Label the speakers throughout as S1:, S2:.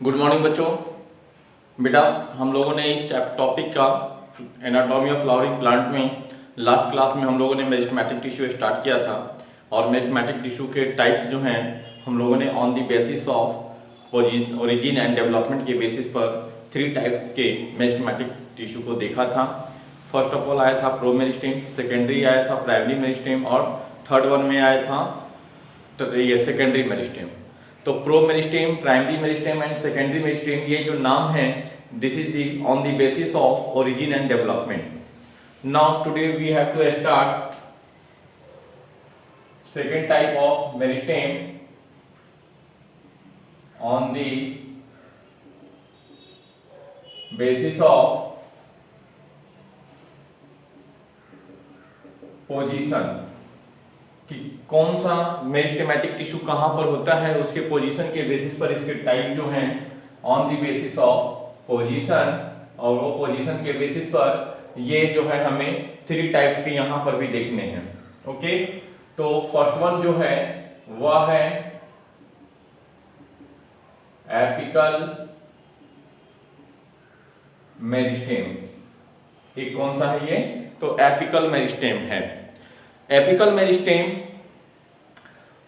S1: Good morning बच्चों। बेटा, हम लोगों ने इस टॉपिक का एनाटॉमी ऑफ फ्लावरिंग प्लांट में लास्ट क्लास में हम लोगों ने मेरिस्टेमेटिक टिश्यू स्टार्ट किया था और मेरिस्टेमेटिक टिश्यू के टाइप्स जो हैं हम लोगों ने on the basis of origin and development के बेसिस पर 3 टाइप्स के मेरिस्टेमेटिक टिश्यू को देखा था। फर्स्ट ऑफ ऑल आया था प्रो मेरिस्टेम, सेकेंडरी आया था प्राइमरी मेरिस्टेम और थर्ड वन में आया था तो ये सेकेंडरी मेरिस्टेम। तो pro meristem, primary meristem and secondary meristem, ये जो नाम है this is the on the basis of origin and development. Now today we have to start second type of meristem on the basis of position कि कौन सा meristematic tissue कहां पर होता है, उसके पोजीशन के बेसिस पर इसके टाइप जो हैं on the basis of position, और वो पोजीशन के बेसिस पर ये जो है हमें 3 टाइप्स के यहां पर भी देखने हैं। ओके, तो फर्स्ट वन जो है वह है एपिकल मेरिस्टेम। एक कौन सा है ये? तो एपिकल मेरिस्टेम है। एपिकल मेरिस्टेम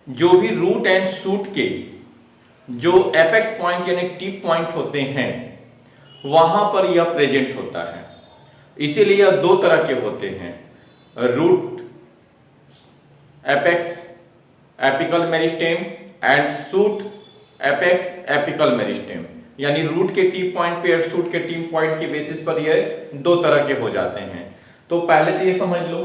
S1: जो भी रूट एंड शूट के जो एपेक्स पॉइंट यानी टिप पॉइंट होते हैं वहां पर यह प्रेजेंट होता है। इसीलिए यह 2 तरह के होते हैं, root apex apical meristem and shoot apex apical meristem, यानी रूट के टिप पॉइंट पे और शूट के टिप पॉइंट के बेसिस पर ये 2 तरह के हो जाते हैं। तो पहले तो ये समझ लो,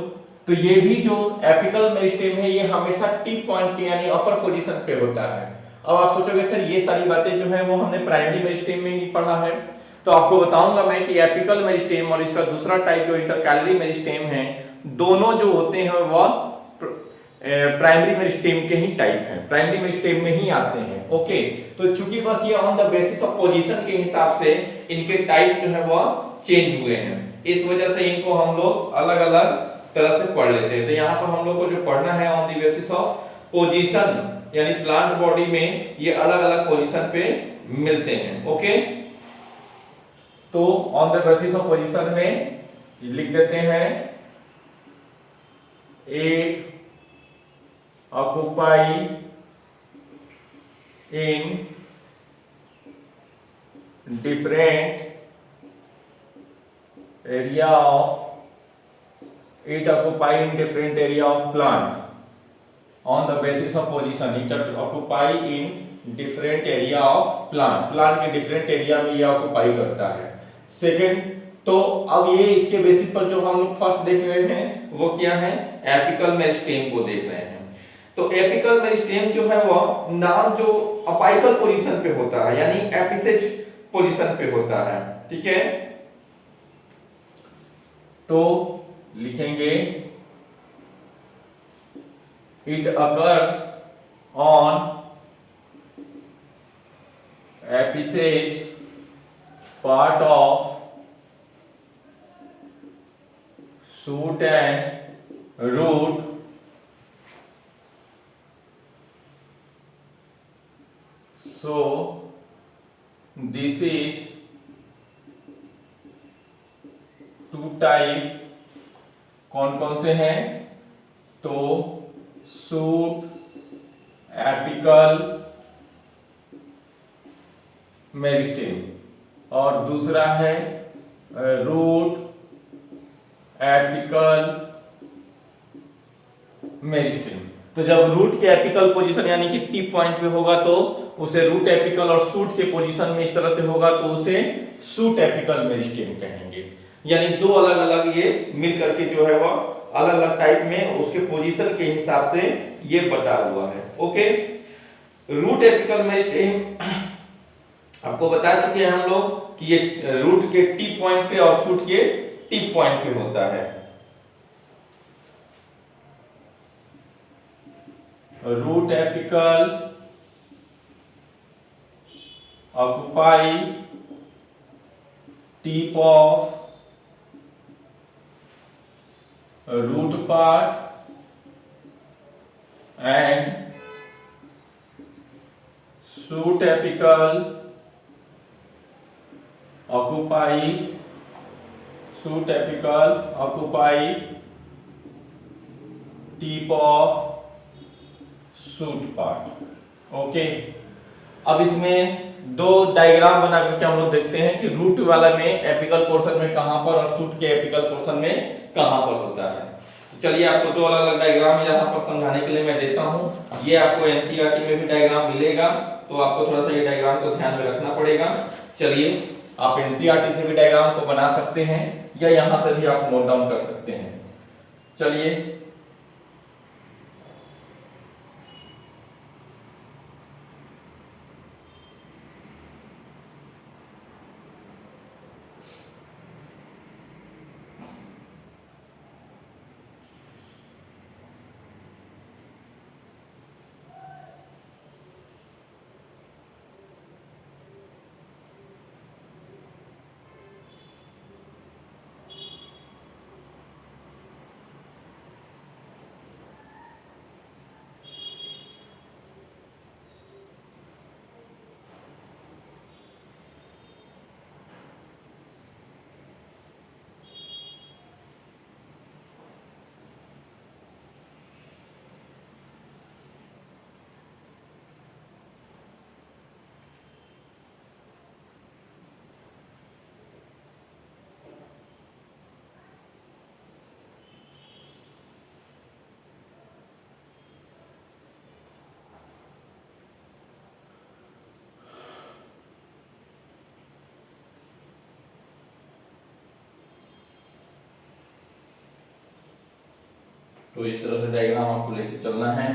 S1: तो ये भी जो एपिकल मेरिस्टेम है ये हमेशा टिप पॉइंट के यानी अपर पोजीशन पे होता है। अब आप सोचोगे सर ये सारी बातें जो है वो हमने प्राइमरी मेरिस्टेम में ही पढ़ा है, तो आपको बताऊंगा मैं कि एपिकल मेरिस्टेम और इसका दूसरा टाइप जो इंटरकैलरी मेरिस्टेम है, दोनों जो होते हैं वह प्राइमरी मेरिस्टेम के ही टाइप हैं, प्राइमरी मेरिस्टेम में ही आते हैं। ओके, तो चूंकि बस ये on the basis of position के हिसाब से इनके टाइप जो है वह चेंज हुए हैं, इस वजह से इनको हम लोग अलग अलग तरह से पढ़ लेते हैं। तो यहाँ पर हम लोग को जो पढ़ना है on the basis of position, यानी प्लांट बॉडी में ये अलग अलग पोजीशन पे मिलते हैं। ओके, तो on the basis of position में लिख देते हैं एक occupy in different area of it occupy in different area of plant on the basis of position, it occupy in different area of plant के different area में ये occupy करता है। सेकेंड, तो अब ये इसके बेसिस पर जो हम लोग फर्स्ट देख रहे हैं वो क्या है? एपिकल मेरिस्टेम को देख रहे हैं। तो एपिकल मेरिस्टेम जो है वह नाम जो अपाइकल पोजीशन पे होता है यानी एपिसेज पोजीशन पे होता है। ठीक है, तो लिखेंगे it occurs on apices part of shoot and root so this is 2 type कौन कौन से हैं? तो शूट एपिकल मेरिस्टेम और दूसरा है रूट एपिकल मेरिस्टेम। तो जब रूट के एपिकल पोजीशन यानी कि टिप पॉइंट पे होगा तो उसे रूट एपिकल, और शूट के पोजीशन में इस तरह से होगा तो उसे शूट एपिकल मेरिस्टेम कहेंगे। यानी 2 अलग अलग ये मिल करके जो है वो अलग अलग टाइप में उसके पोजीशन के हिसाब से ये बटा हुआ है। ओके, रूट एपिकल मेरिस्टेम आपको बता चुके हैं हम लोग कि ये रूट के टिप पॉइंट पे और शूट के टिप पॉइंट पे होता है। Root apical occupy tip of root part and shoot apical occupy shoot apical occupy tip of shoot part. Okay, अब इसमें दो डायग्राम बना करके हम लोग देखते हैं कि रूट वाला में एपिकल पोर्शन में कहां पर और सूट के एपिकल पोर्शन में कहां पर होता है। तो चलिए आपको दो अलग अलग डायग्राम यहां पर समझाने के लिए मैं देता हूं। ये आपको एनसीईआरटी में भी डायग्राम मिलेगा, तो आपको थोड़ा सा ये डायग्राम को ध्यान में रखना पड़ेगा। चलिए, आप एनसीईआरटी से भी डायग्राम को बना सकते हैं या यहां से भी आप नोट डाउन कर सकते हैं। चलिए, तो इस तरह से डायग्राम आपको लेके चलना है।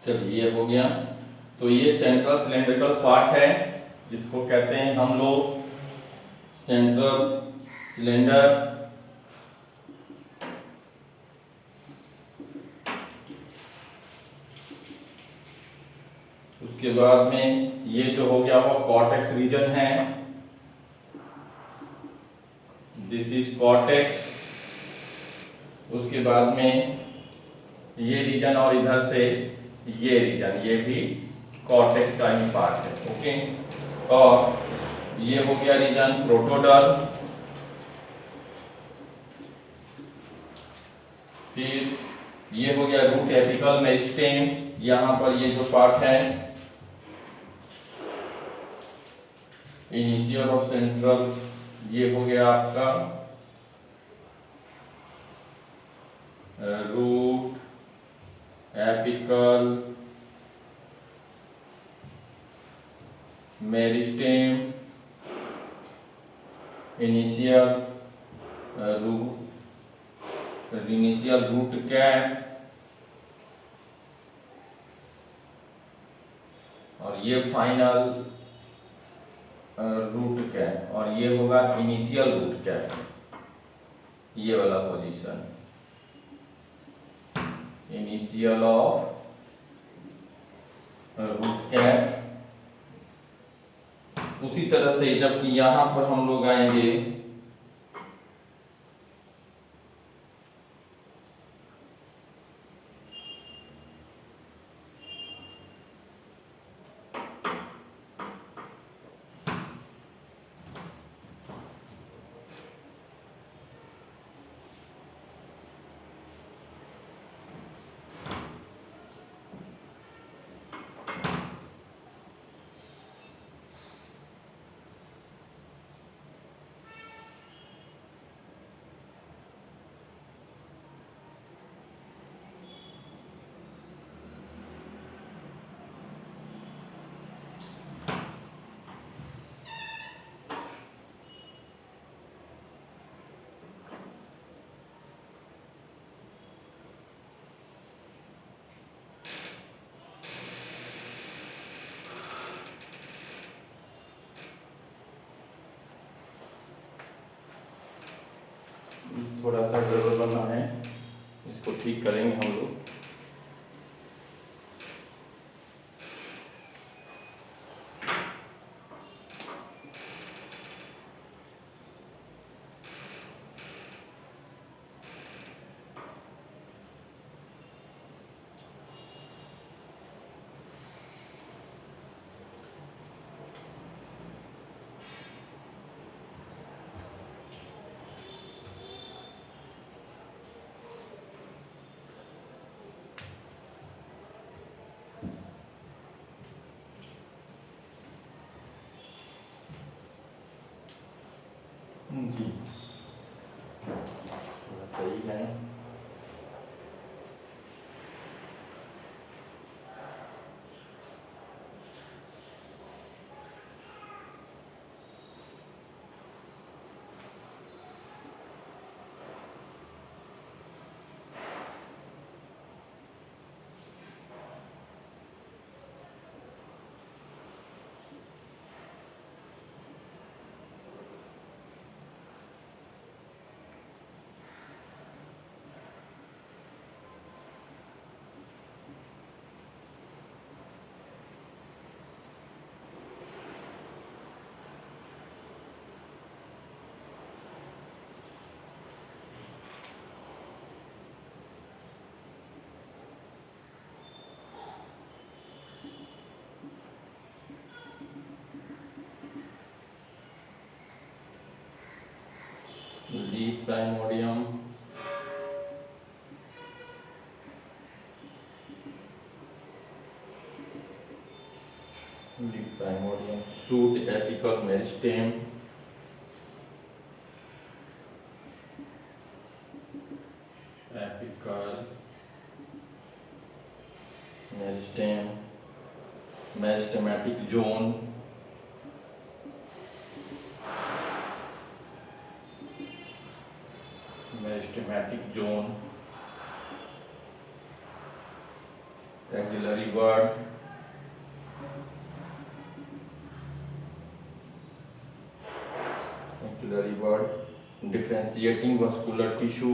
S1: चलिए, ये हो गया। तो ये सेंट्रल सिलेंड्रिकल पार्ट है जिसको कहते हैं हम लोग सेंट्रल सिलेंडर। उसके बाद में ये जो हो गया वो कॉर्टेक्स रीजन है, दिस इज कॉर्टेक्स। उसके बाद में ये रीजन और इधर से ये रीजन, ये भी कॉर्टेक्स का ही पार्ट है। ओके, और ये हो गया रीजन प्रोटोडर्म। फिर ये हो गया रूट एपिकल मेरिस्टेम, यहां पर ये जो पार्ट है इनिशियल और सेंट्रल, ये हो गया आपका root apical meristem, initial root cap, और ये फाइनल रूट कैप, और ये होगा इनिशियल रूट कैप, ये वाला position initial of root cap. उसी तरह से जबकि यहां पर हम लोग आएंगे थोड़ा सा गड़बड़ बना है, इसको ठीक करेंगे हम लोग। जी थोड़ा सही है। Leaf primordium, suit apical meristem, meristematic zone, axillary bud, differentiating vascular tissue,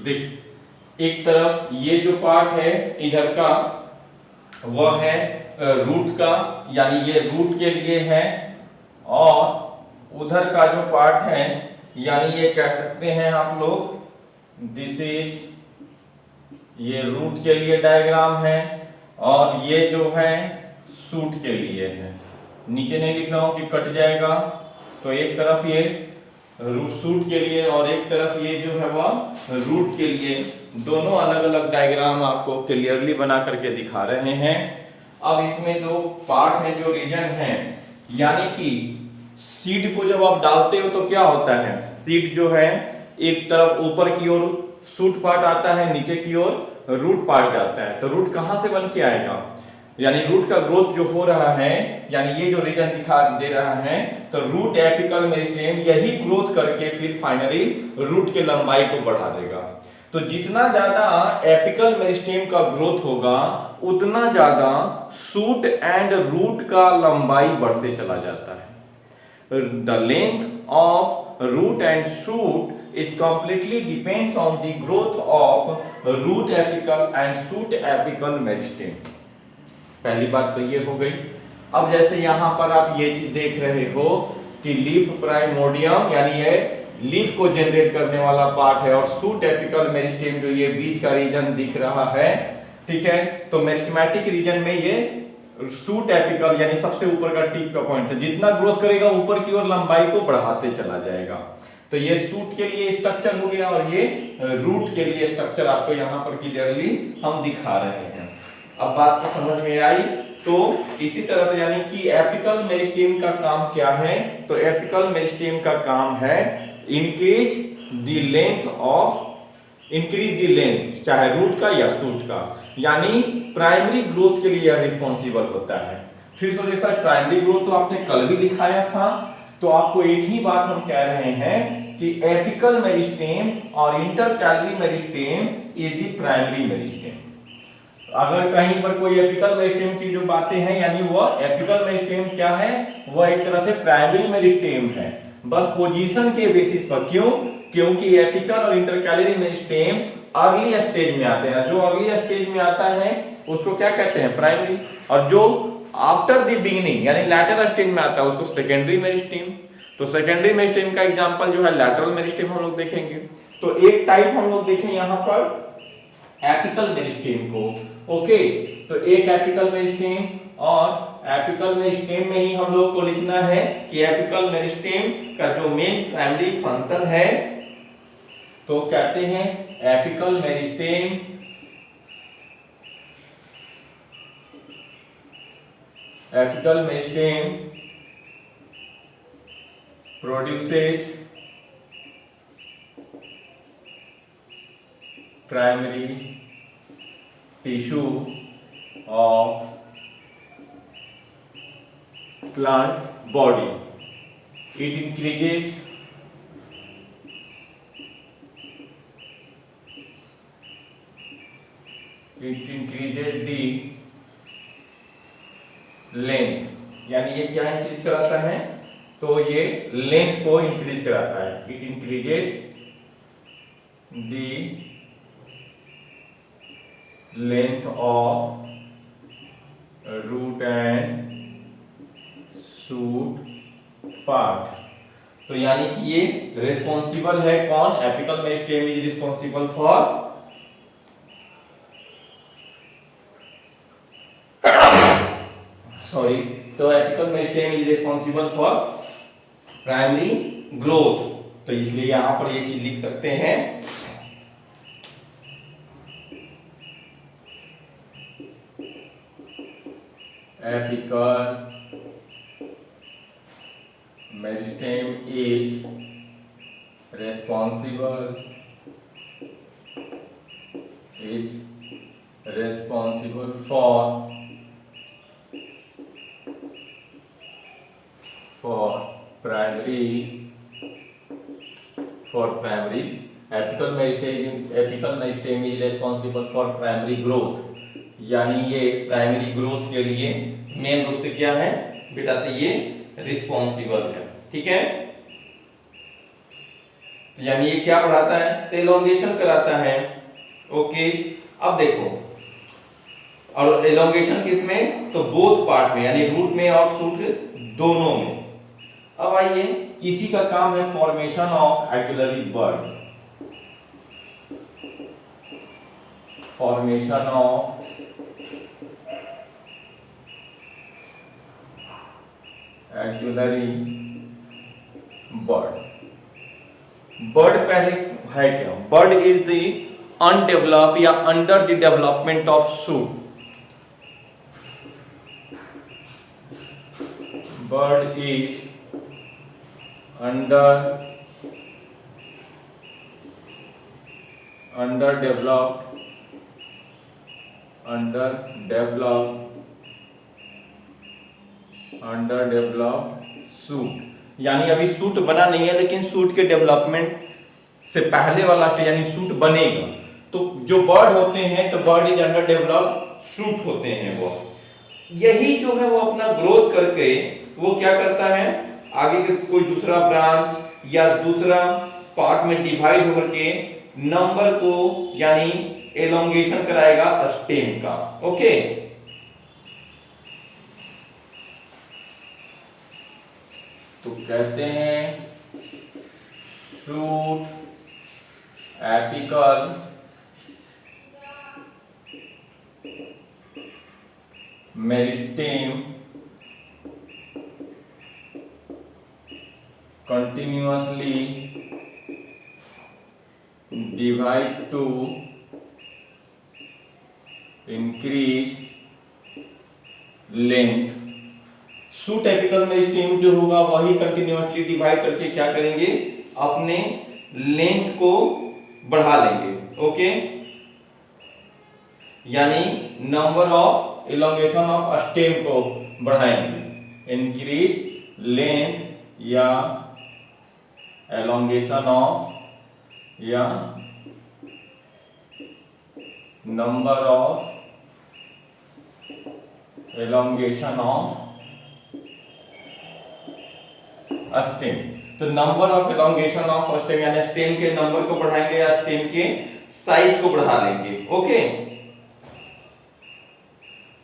S1: देखिए एक तरफ ये जो पार्ट है इधर का वह है रूट का, यानी ये रूट के लिए है, और उधर का जो पार्ट है यानी ये कह सकते हैं आप लोग दिस इज ये रूट के लिए डायग्राम है, और ये जो है सूट के लिए है। नीचे नहीं लिख रहा हूं कि कट जाएगा, तो एक तरफ ये सूट के लिए और एक तरफ ये जो है वह रूट के लिए, दोनों अलग अलग डायग्राम आपको क्लियरली बना करके दिखा रहे हैं। अब इसमें दो पार्ट है जो रीजन है, यानी कि सीड को जब आप डालते हो तो क्या होता है, सीड जो है एक तरफ ऊपर की ओर सूट पार्ट आता है, नीचे की ओर रूट पार्ट जाता है। तो रूट कहां से बन के आएगा, यानी रूट का ग्रोथ जो हो रहा है, यानी ये जो रीजन दिखा दे रहा है, तो रूट एपिकल मेरिस्टेम यही ग्रोथ करके फिर फाइनली रूट के लंबाई को बढ़ा देगा। तो जितना ज्यादा एपिकल मेरिस्टेम का ग्रोथ होगा उतना ज्यादा शूट एंड रूट का लंबाई बढ़ते चला जाता है। The length of root and shoot is completely depends on the growth of root apical and shoot apical meristem. पहली बात तो ये हो गई। अब जैसे यहां पर आप ये चीज देख रहे हो कि लीफ प्राइमोडियम यानी ये लीफ को जनरेट करने वाला पार्ट है और शूट एपिकल मेरिस्टेम जो ये बीच का रीजन दिख रहा है, ठीक है। तो मेरिस्टेमेटिक रीजन में ये शूट एपिकल यानी सबसे ऊपर का टिप का पॉइंट है, जितना ग्रोथ करेगा ऊपर की ओर लंबाई को बढ़ाते चला जाएगा। तो ये शूट के लिए स्ट्रक्चर हो गया और ये रूट के लिए स्ट्रक्चर आपको यहाँ पर क्लियरली हम दिखा रहे हैं। अब बात तो समझ में आई। तो इसी तरह यानी कि एपिकल मेरिस्टेम का काम क्या है, तो एपिकल मेरिस्टेम का काम है increase the length of increase the length, चाहे रूट का या शूट का, यानी प्राइमरी ग्रोथ के लिए यह रिस्पॉन्सिबल होता है। फिर से जैसा प्राइमरी ग्रोथ तो आपने कल भी दिखाया था, तो आपको एक ही बात हम कह रहे हैं कि एपिकल मेरिस्टेम और intercalary meristem is the primary meristem. अगर कहीं पर कोई एपिकल मेरिस्टेम की जो बातें हैं, यानी वह एपिकल मेरिस्टेम क्या है, वह एक तरह से प्राइमरी मेरिस्टेम है, बस पोजीशन के बेसिस पर। क्यों? क्योंकि एपिकल और इंटरकैलरी मेरिस्टेम अर्ली स्टेज में आते हैं। जो अर्ली स्टेज में आता है उसको क्या कहते हैं, प्राइमरी, और जो आफ्टर द बिगिनिंग यानी लैटरल स्टेज में आता है उसको सेकेंडरी मेरिस्टेम। तो सेकेंडरी मेरिस्टेम का एग्जांपल जो है लैटरल मेरिस्टेम हम लोग देखेंगे। तो एक टाइप हम लोग देखें यहां पर एपिकल मेरिस्टेम को। ओके, तो एक एपिकल मेरिस्टेम, और एपिकल मेरिस्टेम में ही हम लोग को लिखना है कि एपिकल मेरिस्टेम का जो मेन प्राइमरी फंक्शन है, तो कहते हैं apical meristem produces primary tissue of plant body. It increases the length, यानी ये क्या इंक्रीज कराता है, तो ये लेंथ को इंक्रीज कराता है। It increases the length of root and shoot part. तो यानी कि ये रिस्पॉन्सिबल है कौन, apical meristem is responsible for तो apical meristem is responsible for primary growth. तो इसलिए यहां पर ये चीज लिख सकते हैं, apical meristem is responsible for primary apical meristem is responsible for primary growth, यानी ये प्राइमरी ग्रोथ के लिए मेन रूप से क्या है बेटा, तो ये रिस्पॉन्सिबल है। ठीक है, यानी ये क्या बढ़ाता है, तो एलोंगेशन कराता है। ओके, अब देखो, और एलोंगेशन किसमें, तो बोथ पार्ट में, यानी रूट में और शूट दोनों में। अब आइए, इसी का काम है formation of auxiliary bird. Formation of auxiliary bird. Bird पहले है क्या, बर्ड इज द अनडेवलप्ड या under the development of shoot. Bird is अंडरडेवलप्ड suit, यानी अभी सूट बना नहीं है, लेकिन सूट के डेवलपमेंट से पहले वाला स्टेज यानी सूट बनेगा, तो जो बर्ड होते हैं तो bird is under developed shoot होते हैं वो। यही जो है वो अपना ग्रोथ करके वो क्या करता है, आगे के कोई दूसरा ब्रांच या दूसरा पार्ट में डिवाइड होकर के नंबर को यानी एलोंगेशन कराएगा स्टेम का। ओके, तो कहते हैं shoot apical meristem continuously divide to increase length। Shoot apical meristem जो होगा वही कंटिन्यूअसली डिवाइड करके क्या करेंगे, अपने लेंथ को बढ़ा लेंगे। ओके, यानी number of elongation of stem को बढ़ाएंगे, इंक्रीज लेंथ या एलोंगेशन ऑफ या number of elongation of stem. तो number of elongation of stem यानी स्टेम के नंबर को बढ़ाएंगे या स्टेम के साइज को बढ़ा लेंगे। ओके,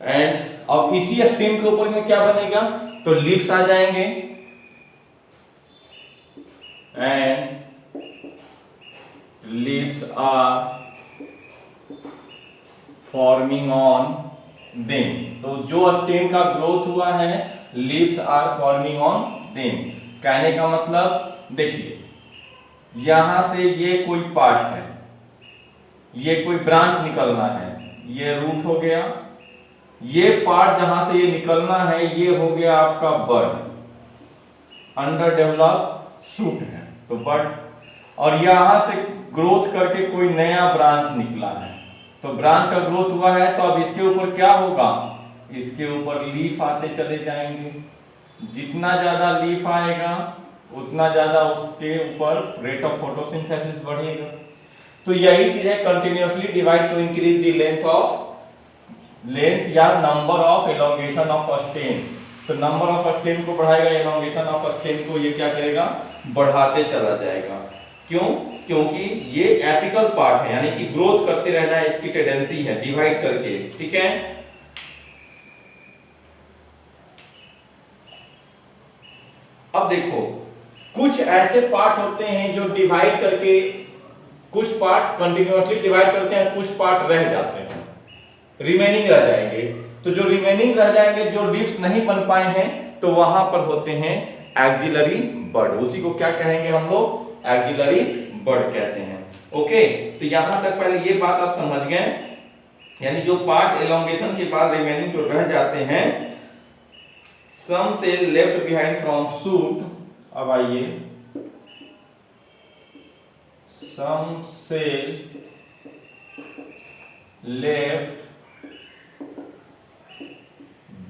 S1: एंड अब इसी स्टेम के ऊपर में क्या बनेगा, तो लीव्स आ जाएंगे and leaves are forming on them. तो जो स्टेम का ग्रोथ हुआ है leaves are forming on them. कहने का मतलब देखिए, यहां से ये कोई पार्ट है, ये कोई ब्रांच निकलना है, ये रूट हो गया, ये पार्ट जहां से ये निकलना है ये हो गया आपका बर्ड, अंडर डेवलप शूट है तो बर्ड, और यहां से ग्रोथ करके कोई नया ब्रांच निकला है, तो ब्रांच का ग्रोथ हुआ है तो अब इसके ऊपर क्या होगा, इसके ऊपर लीफ आते चले जाएंगे। जितना ज्यादा लीफ आएगा उतना ज्यादा उसके ऊपर रेट ऑफ फोटोसिंथेसिस बढ़ेगा। तो यही चीज है continuously divide to increase the length या number of elongation of stem. तो नंबर ऑफ स्टेम को बढ़ाएगा, एलोंगेशन ऑफ स्टेम को ये क्या करेगा, बढ़ाते चला जाएगा। क्यों, क्योंकि ये एपिकल पार्ट है यानी कि ग्रोथ करते रहना इसकी टेंडेंसी है डिवाइड करके। ठीक है, अब देखो कुछ ऐसे पार्ट होते हैं जो डिवाइड करके, कुछ पार्ट कंटिन्यूअसली डिवाइड करते हैं, कुछ पार्ट रह जाते हैं, रिमेनिंग रह जाएंगे। तो जो रिमेनिंग रह जाएंगे, जो लीव्स नहीं बन पाए हैं, तो वहां पर होते हैं एक्सिलरी बर्ड। उसी को क्या कहेंगे हम लोग, एक्सिलरी बर्ड कहते हैं। ओके, तो यहां तक पहले ये बात आप समझ गए, यानी जो पार्ट एलोंगेशन के बाद रिमेनिंग जो रह जाते हैं, some cell left behind from shoot. अब आइए, some cell left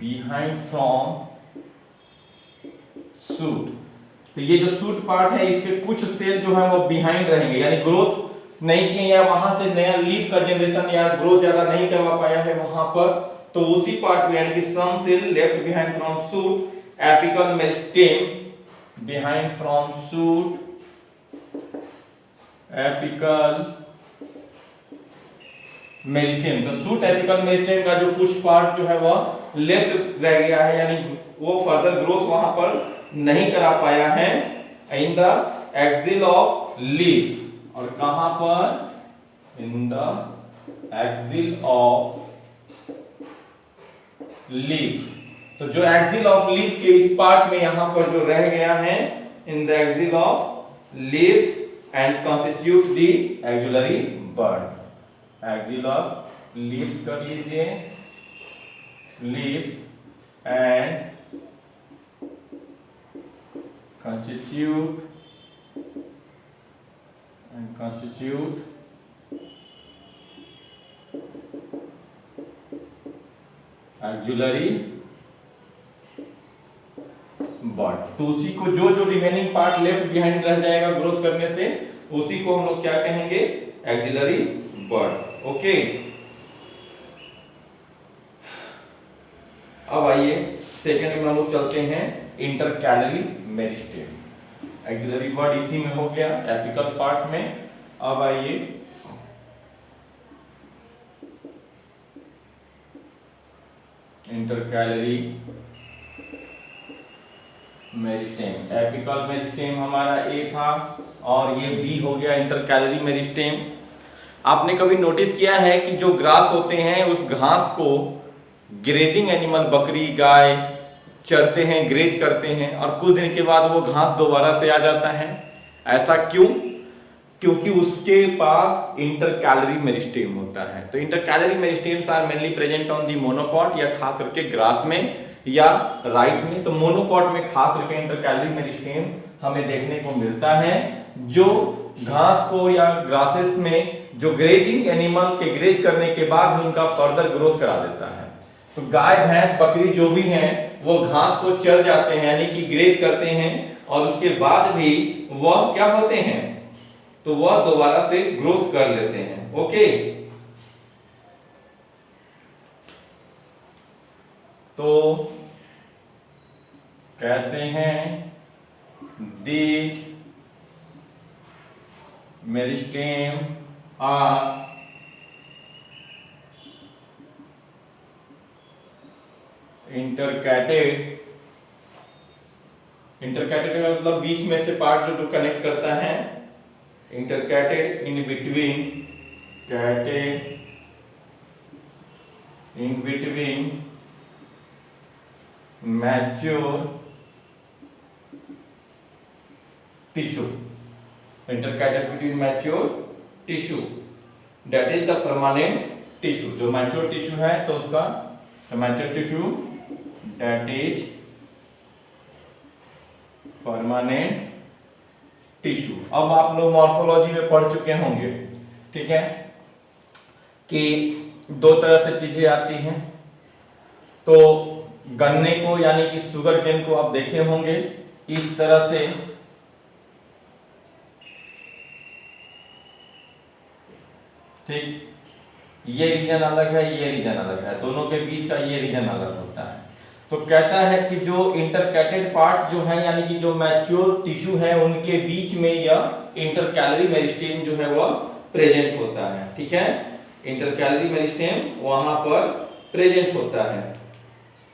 S1: behind from shoot. तो ये जो शूट पार्ट है इसके कुछ सेल जो है वो बिहाइंड रहेंगे, यानी ग्रोथ नहीं किए या वहां से नया लीफ का जनरेशन या ग्रोथ ज्यादा नहीं करवा पाया है वहां पर, तो उसी पार्ट में यानी कि some cell left behind from shoot apical meristem behind from shoot apical meristem. तो शूट एपिकल मेरिस्टेम का जो कुछ पार्ट जो है वह लेफ्ट रह गया है, यानी वो फर्दर ग्रोथ वहां पर नहीं करा पाया है in the axil of leaf. और कहां पर, in the axil of leaf. तो जो एक्सिल ऑफ लीफ के इस पार्ट में यहां पर जो रह गया है, in the axil of leaf and constitute the axillary bud. Axil of leaf कर लीजिए, leaf and constitute axillary bud. तो उसी को जो जो रिमेनिंग पार्ट लेफ्ट बिहाइंड रह जाएगा ग्रोथ करने से, उसी को हम लोग क्या कहेंगे, एक्सिलरी बर्ड। ओके, अब आइए सेकेंड में हम लोग चलते हैं inter calorie meristem. Axillary word इसी में हो गया एपिकल पार्ट में। अब आइए inter calorie meristem. Apical meristem हमारा ए था और ये बी हो गया इंटर कैलरी मेरिस्टेम। आपने कभी नोटिस किया है कि जो ग्रास होते हैं उस घास को ग्रेजिंग एनिमल, बकरी गाय चरते हैं, ग्रेज करते हैं और कुछ दिन के बाद वो घास दोबारा से आ जाता है। ऐसा क्यों? क्योंकि उसके पास इंटर कैलरी मेरिस्टेम होता है। तो intercalary meristems are mainly present on the monocot, या खास करके ग्रास में या राइस में। तो मोनोकॉट में खास करके इंटर कैलरी मेरिस्टेम हमें देखने को मिलता है, जो घास को या ग्रासेस में जो ग्रेजिंग एनिमल के ग्रेज करने के बाद उनका फर्दर ग्रोथ करा देता है। तो गाय भैंस बकरी जो भी हैं वो घास को चर जाते हैं, यानी कि ग्रेज करते हैं, और उसके बाद भी वह क्या होते हैं, तो वह दोबारा से ग्रोथ कर लेते हैं। ओके, तो कहते हैं these मेरिस्टेम आर इंटरकैटेड। इंटरकैटेड का मतलब बीच में से पार्ट जो कनेक्ट करता है। इंटरकैटेड इन बिटवीन, कैटेड in between mature tissue. Intercalated between mature tissue, that is the permanent tissue. जो मैच्योर टिश्यू है तो उसका mature tissue that is permanent tissue. अब आप लोग मॉर्फोलॉजी में पढ़ चुके होंगे, ठीक है, कि दो तरह से चीजें आती हैं। तो गन्ने को यानी कि शुगर केन को आप देखे होंगे इस तरह से, ठीक, ये रीजन अलग है, ये रीजन अलग है, दोनों के बीच का ये रीजन अलग होता है। तो कहता है कि जो इंटरकैटेड पार्ट जो है, यानी कि जो मैच्योर टिश्यू है, उनके बीच में यह इंटरकैलरी मेरिस्टेम जो है वह प्रेजेंट होता है। ठीक है, इंटरकैलरी मेरिस्टेम वहां पर प्रेजेंट होता है।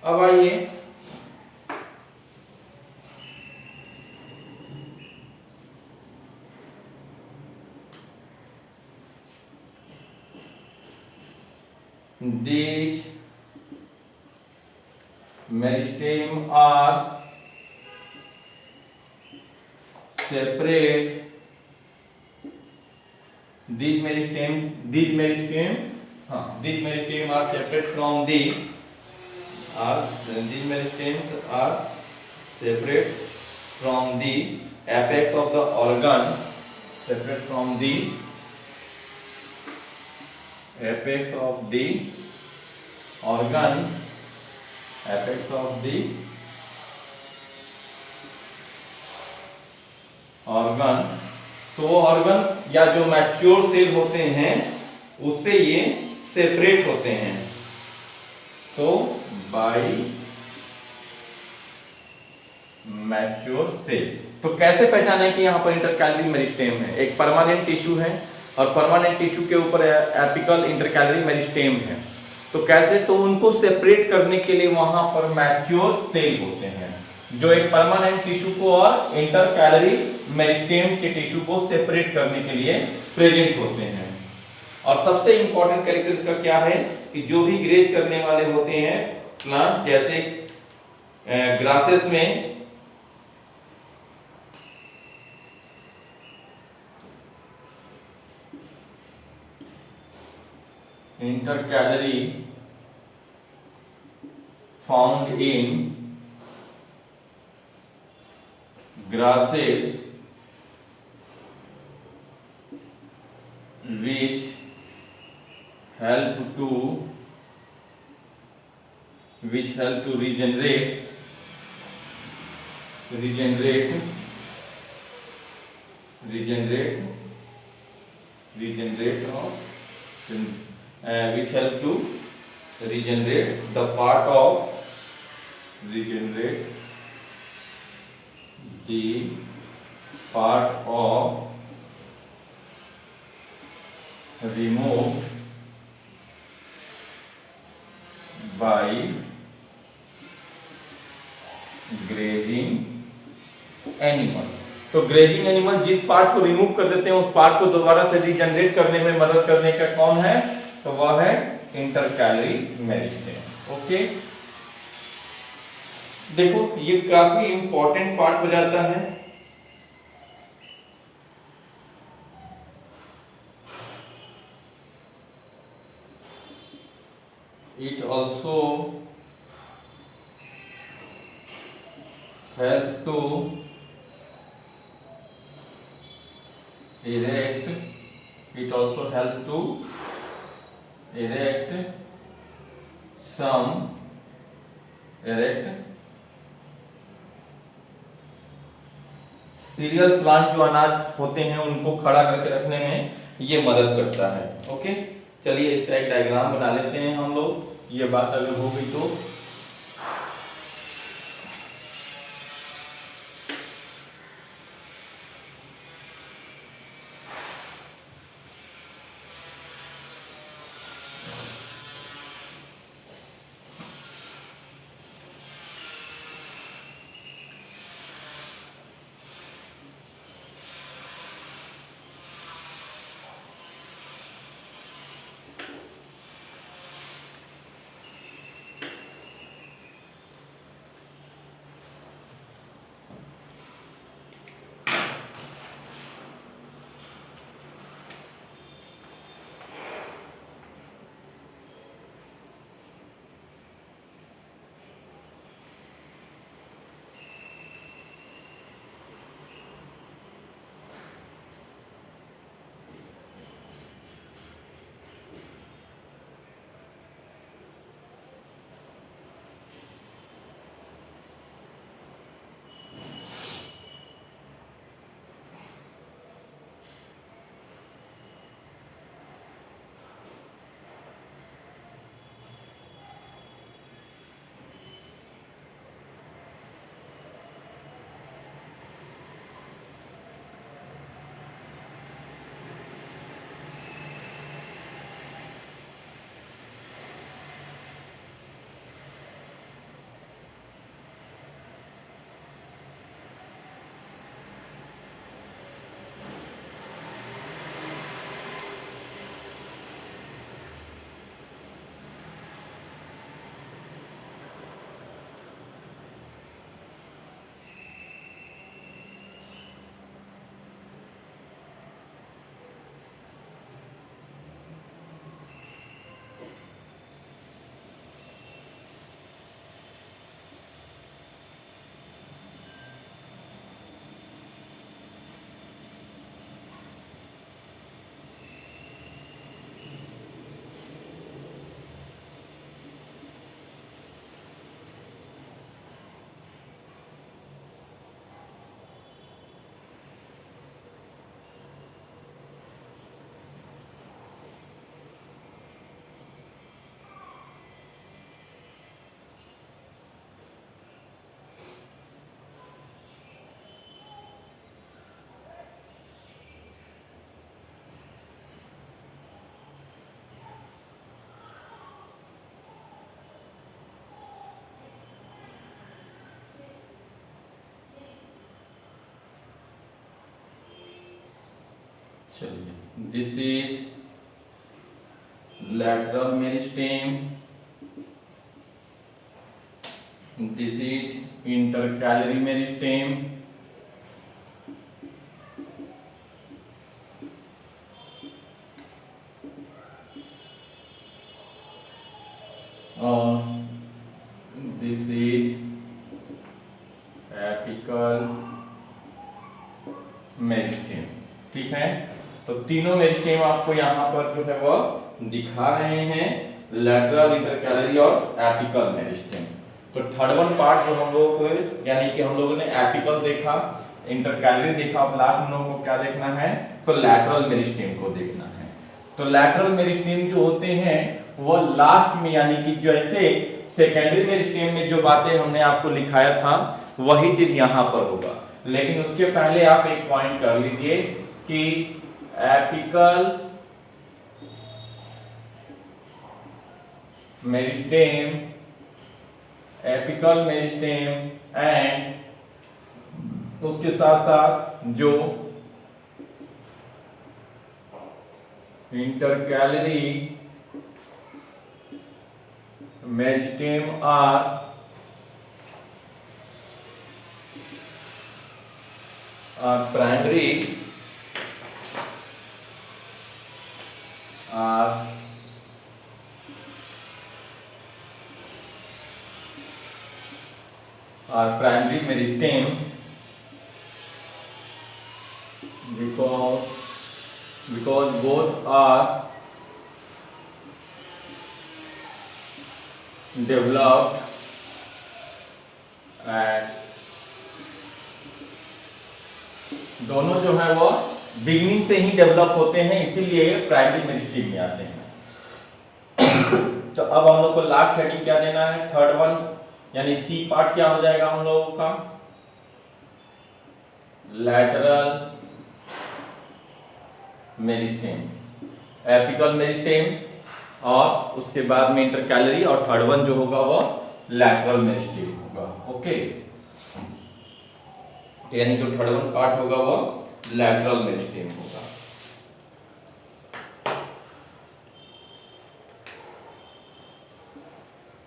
S1: अब आइए these meristem are separate, these meristem are separate from the these meristems are separate from the apex of the organ, separate from the apex of the organ, apex of the organ। तो वो organ या जो mature cell होते हैं उससे ये separate होते हैं। तो बाई मैच्योर सेल। तो कैसे पहचाने कि यहाँ पर इंटरकैलरी मेरिस्टेम है? एक परमानेंट टिश्यू है और परमानेंट टिश्यू के ऊपर एपिकल इंटरकैलरी मेरिस्टेम है। तो कैसे? तो उनको सेपरेट करने के लिए वहां पर मैच्योर सेल होते हैं जो एक परमानेंट टिश्यू को और इंटरकैलरी मेरिस्टेम के टिश्यू को सेपरेट करने के लिए प्रेजेंट होते हैं। और सबसे इंपॉर्टेंट कैरेक्टर इसका क्या है कि जो भी ग्रेज करने वाले होते हैं प्लांट, जैसे ग्रासेस में intercalary found in grasses which help to regenerate which help to regenerate the part of regenerate the part of removed by grazing animal. तो ग्रेजिंग एनिमल जिस पार्ट को रिमूव कर देते हैं उस पार्ट को दोबारा से रीजनरेट करने में मदद करने का कौन है, तो वह है इंटरकैलरी मेरिस्टेम। ओके, देखो ये काफी इंपॉर्टेंट पार्ट हो जाता है। It also help to erect, it also help to erect serial plant जो अनाज होते हैं उनको खड़ा करके रखने में ये मदद करता है। ओके, चलिए इसका एक डायग्राम बना लेते हैं हम लोग, ये बात अगर हो गई तो। चलिए, this is lateral meristem, this is intercalary meristem, और दिस इज एपिकल मेरिस्टेम। ठीक है, तो तीनों मेरिस्टेम आपको यहाँ पर जो है वह दिखा रहे हैं, लैटरल, इंटरकैलरी और एपिकल मेरिस्टेम। तो थर्ड वन पार्ट जो हम लोग यानी कि हम लोगों ने एपिकल देखा, इंटरकैलरी देखा, अब लास्ट हम लोगों को क्या देखना है, तो लैटरल मेरिस्टेम को देखना है। तो तो लैटरल मेरिस्टेम जो होते हैं वो लास्ट में, यानी कि जैसे सेकेंडरी मेरिस्टेम में जो बातें हमने आपको लिखाया था वही चीज यहां पर होगा। लेकिन उसके पहले आप एक पॉइंट कर लीजिए कि एपिकल मेरिस्टेम एंड उसके साथ साथ जो intercalary meristem are primary primary meristem because both are developed and दोनों जो है वो बिगिनिंग से ही डेवलप होते हैं, इसीलिए ये प्राइमरी मेरिस्टेम में आते हैं। तो अब हम लोग को लास्ट हेडिंग क्या देना है, थर्ड वन, यानी सी पार्ट क्या हो जाएगा हम लोगों का, लैटरल मेरिस्टेम, एपिकल मेरिस्टेम, और उसके बाद में इंटरकैलरी, और थर्ड वन जो होगा वो लैटरल मेरिस्टेम होगा। ओके, यानी जो थर्ड वन पार्ट होगा वो लैटरल मेरिस्टेम होगा।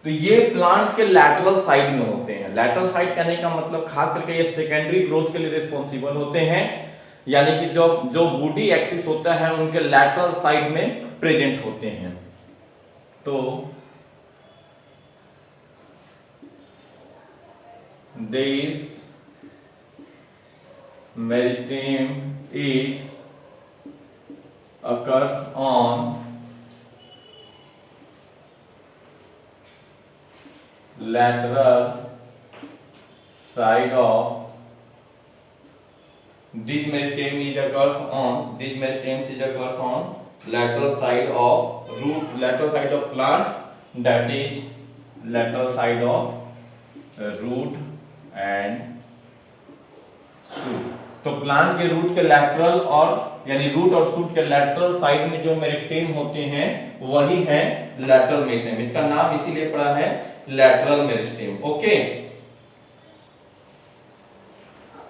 S1: तो ये प्लांट के लैटरल साइड में होते हैं। लैटरल साइड कहने का मतलब खास करके ये सेकेंडरी ग्रोथ के लिए रिस्पॉन्सिबल होते हैं, यानी कि जो वुडी एक्सिस होता है उनके लैटरल साइड में प्रेजेंट होते हैं। तो this meristem is occurs on lateral side of this meristem is occurs on lateral side of root, lateral side of plant, that is lateral side of root and shoot। तो plant के root के lateral, और यानी root और shoot के lateral side में जो meristem होते हैं वही है लैटरल मेरिस्टेम। इसका नाम इसीलिए पड़ा है लैटरल मेरिस्टेम। ओके,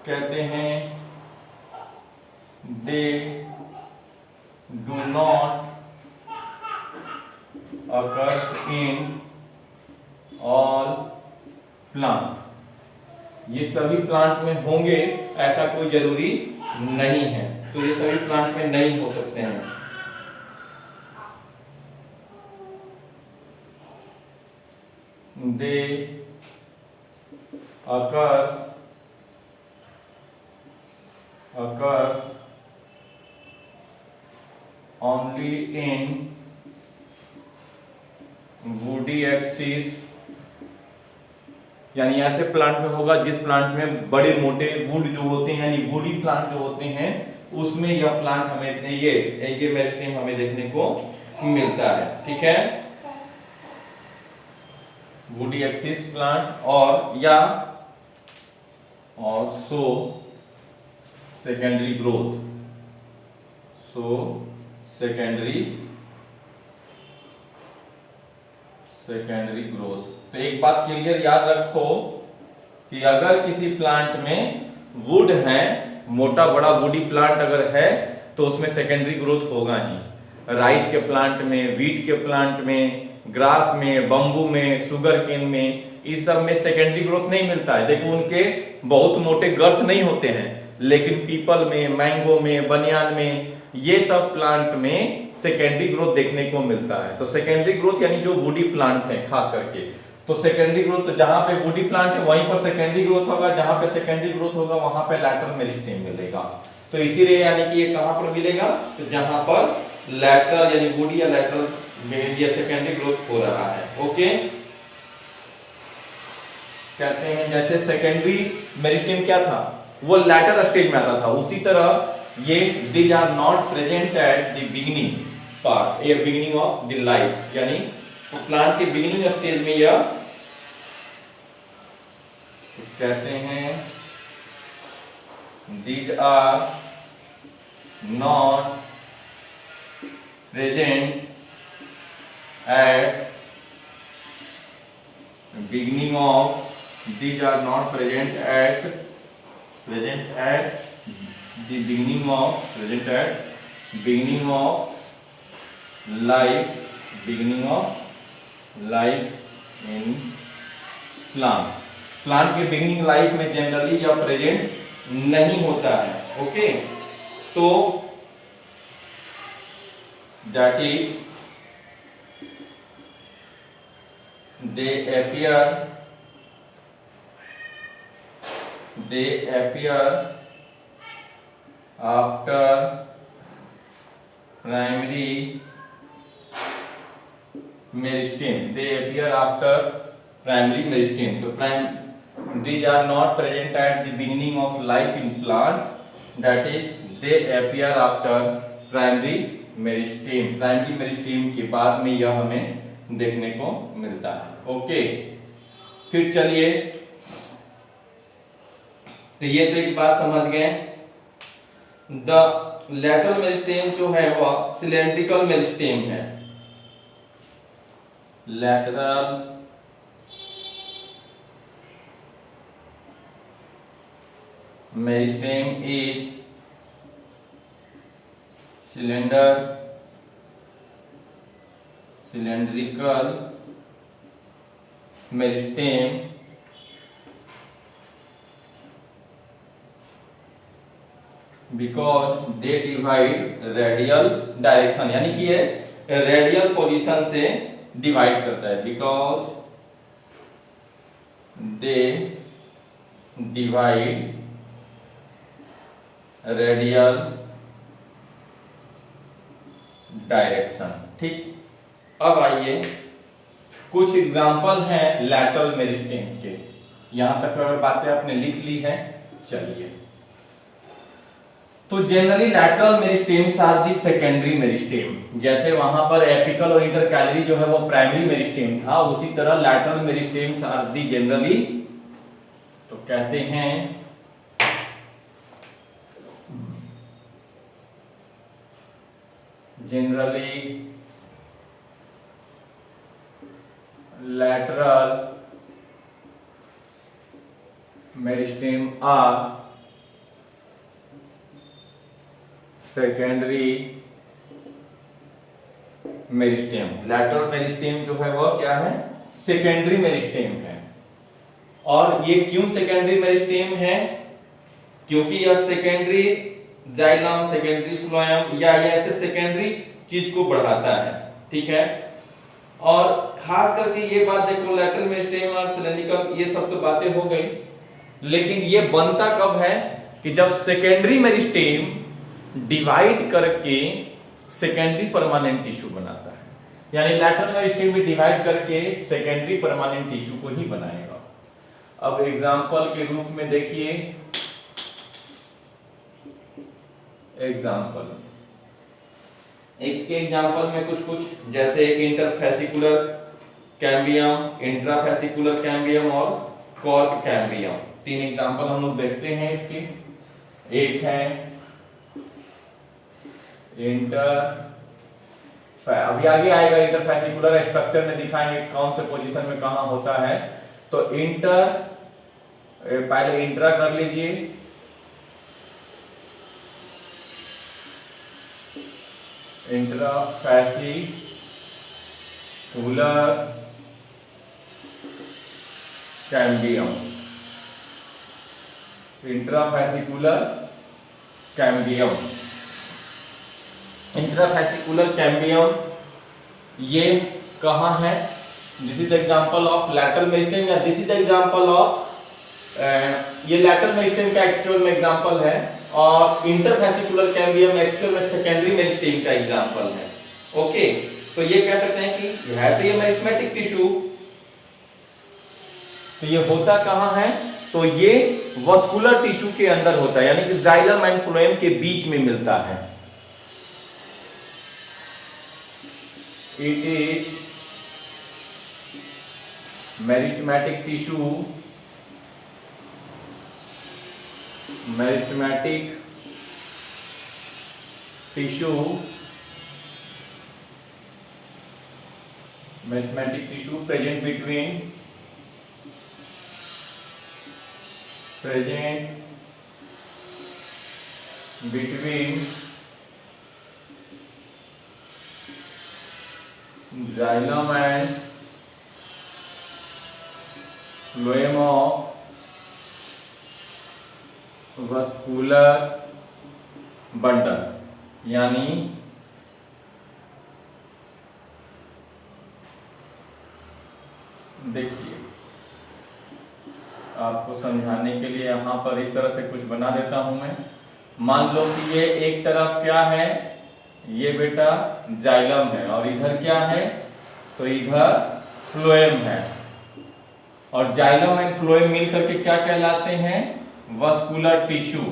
S1: कहते हैं they do not occurs in all plant। ये सभी प्लांट में होंगे ऐसा कोई जरूरी नहीं है, तो ये सभी प्लांट में नहीं हो सकते हैं। दे occurs only in woody axis, यानी ऐसे प्लांट में होगा जिस प्लांट में बड़े मोटे वुड जो होते हैं, यानी वुडी प्लांट जो होते हैं उसमें यह प्लांट हमें ये मेरिस्टेम हमें देखने को मिलता है। ठीक है, वुडी एक्सिस प्लांट और या और so secondary growth, secondary growth. तो एक बात क्लियर याद रखो कि अगर किसी प्लांट में वुड है, मोटा बड़ा वुडी प्लांट अगर है तो उसमें सेकेंडरी ग्रोथ होगा ही। राइस के प्लांट में, वीट के प्लांट में, ग्रास में, बम्बू में, शुगर केन में, इस सब में सेकेंडरी ग्रोथ नहीं मिलता है। देखो उनके बहुत मोटे गर्थ नहीं होते हैं, लेकिन पीपल में, मैंगो में, बनियान में, ये सब प्लांट में सेकेंडरी ग्रोथ देखने को मिलता है। तो सेकेंडरी ग्रोथ यानी जो वुडी प्लांट है खास करके, तो सेकेंडरी ग्रोथ, तो जहां पे वुडी प्लांट है वहीं पर सेकेंडरी ग्रोथ होगा, जहां पे सेकेंडरी ग्रोथ होगा वहां पे लैटरल मेरिस्टेम मिलेगा। तो इसीलिए यानी कि ये कहां पर मिलेगा, तो जहां पर लैटरल यानी वुडी या लैटरल या सेकेंडरी ग्रोथ हो रहा है। ओके, कहते हैं जैसे सेकेंडरी मेरिस्टेम क्या था, वो लैटर स्टेज में आता था, उसी तरह ये these are not present at the beginning, part, ये बिगिनिंग ऑफ द लाइफ, यानी प्लांट के बिगिनिंग स्टेज में यह कहते हैं these are not present at beginning of these are not present at the beginning of life in plant. Plant के beginning life में generally या प्रेजेंट नहीं होता है. ओके, तो that is they appear after primary meristem. तो these are not present at the beginning of life in plant, that is they appear after primary meristem. Primary meristem के बाद में यह हमें देखने को मिलता है. ओके, फिर चलिए, तो ये तो एक बात समझ गए. द लैटरल मेरिस्टेम जो है वह सिलेंड्रिकल मेरिस्टेम है. Lateral meristem is cylindrical meristem because they divide radial direction, यानी कि ये रेडियल पोजीशन से डिवाइड करता है. Because they divide radial direction. ठीक, अब आइए कुछ एग्जांपल हैं लैटरल मेरिस्टेम के. यहां तक अगर बातें आपने लिख ली हैं, चलिए. तो generally lateral meristems are the secondary meristem. जैसे वहां पर एपिकल और इंटरकैलरी जो है वो प्राइमरी मेरिस्टेम था, उसी तरह lateral meristems are the generally, तो कहते हैं generally lateral meristem are secondary meristem. Lateral meristem जो है वह क्या है? सेकेंडरी मेरिस्टेम है. और ये क्यों सेकेंडरी मेरिस्टेम है? क्योंकि यह सेकेंडरी जाइलम, सेकेंडरी फ्लोएम या ये ऐसे सेकेंडरी चीज को बढ़ाता है. ठीक है, और खास करके ये बात देखो, लैटरल मेरिस्टेम और सिलेंड्रिकल, ये सब तो बातें हो गई, लेकिन ये बनता कब है कि जब सेकेंडरी मेरिस्टेम डिवाइड करके सेकेंडरी परमानेंट टिश्यू बनाता है. यानी लैटरल मेरिस्टेम भी डिवाइड करके सेकेंडरी परमानेंट टिश्यू को ही बनाएगा. अब एग्जांपल के रूप में देखिए, एग्जांपल इसके एग्जांपल में कुछ जैसे एक इंटरफेसिकुलर कैम्बियम, इंट्राफेसिकुलर कैम्बियम और कॉर्क कैम्बियम. 3 एग्जांपल हम लोग देखते हैं इसके. एक है अभी आगे आएगा इंटरफेसिकुलर, स्ट्रक्चर में दिखाएंगे कौन से पोजीशन में कहां होता है. तो पहले इंट्रा कर लीजिए. Intrafascicular cambium, intrafascicular cambium. Intrafascicular cambium ये कहाँ है? This is example of lateral meristem, या दिस इज एग्जांपल ऑफ, ये लैटरल मेरिस्टेम का एक्चुअल में एग्जांपल है, और इंटरफेसिकुलर कैम्बियम एक्चुअल में सेकेंडरी मेरिस्टेम का एग्जांपल है. ओके, तो ये कह सकते हैं कि you have two meristematic tissue. तो ये होता कहाँ है? तो ये वस्कुलर टिश्यू के अंदर होता है, यानी कि जाइलम एंड फ्लोएम के बीच में मिलता है. It is meristematic tissue, meristematic tissue, meristematic tissue present between xylem and phloem of vascular bundle। यानी देखिए, आपको समझाने के लिए यहाँ पर इस तरह से कुछ बना देता हूं मैं। मान लो कि ये एक तरफ क्या है, ये बेटा जाइलम है, और इधर क्या है, तो इधर फ्लोएम है। और जाइलम एंड फ्लोएम मिल करके क्या कहलाते हैं, वस्कुलर टिश्यू।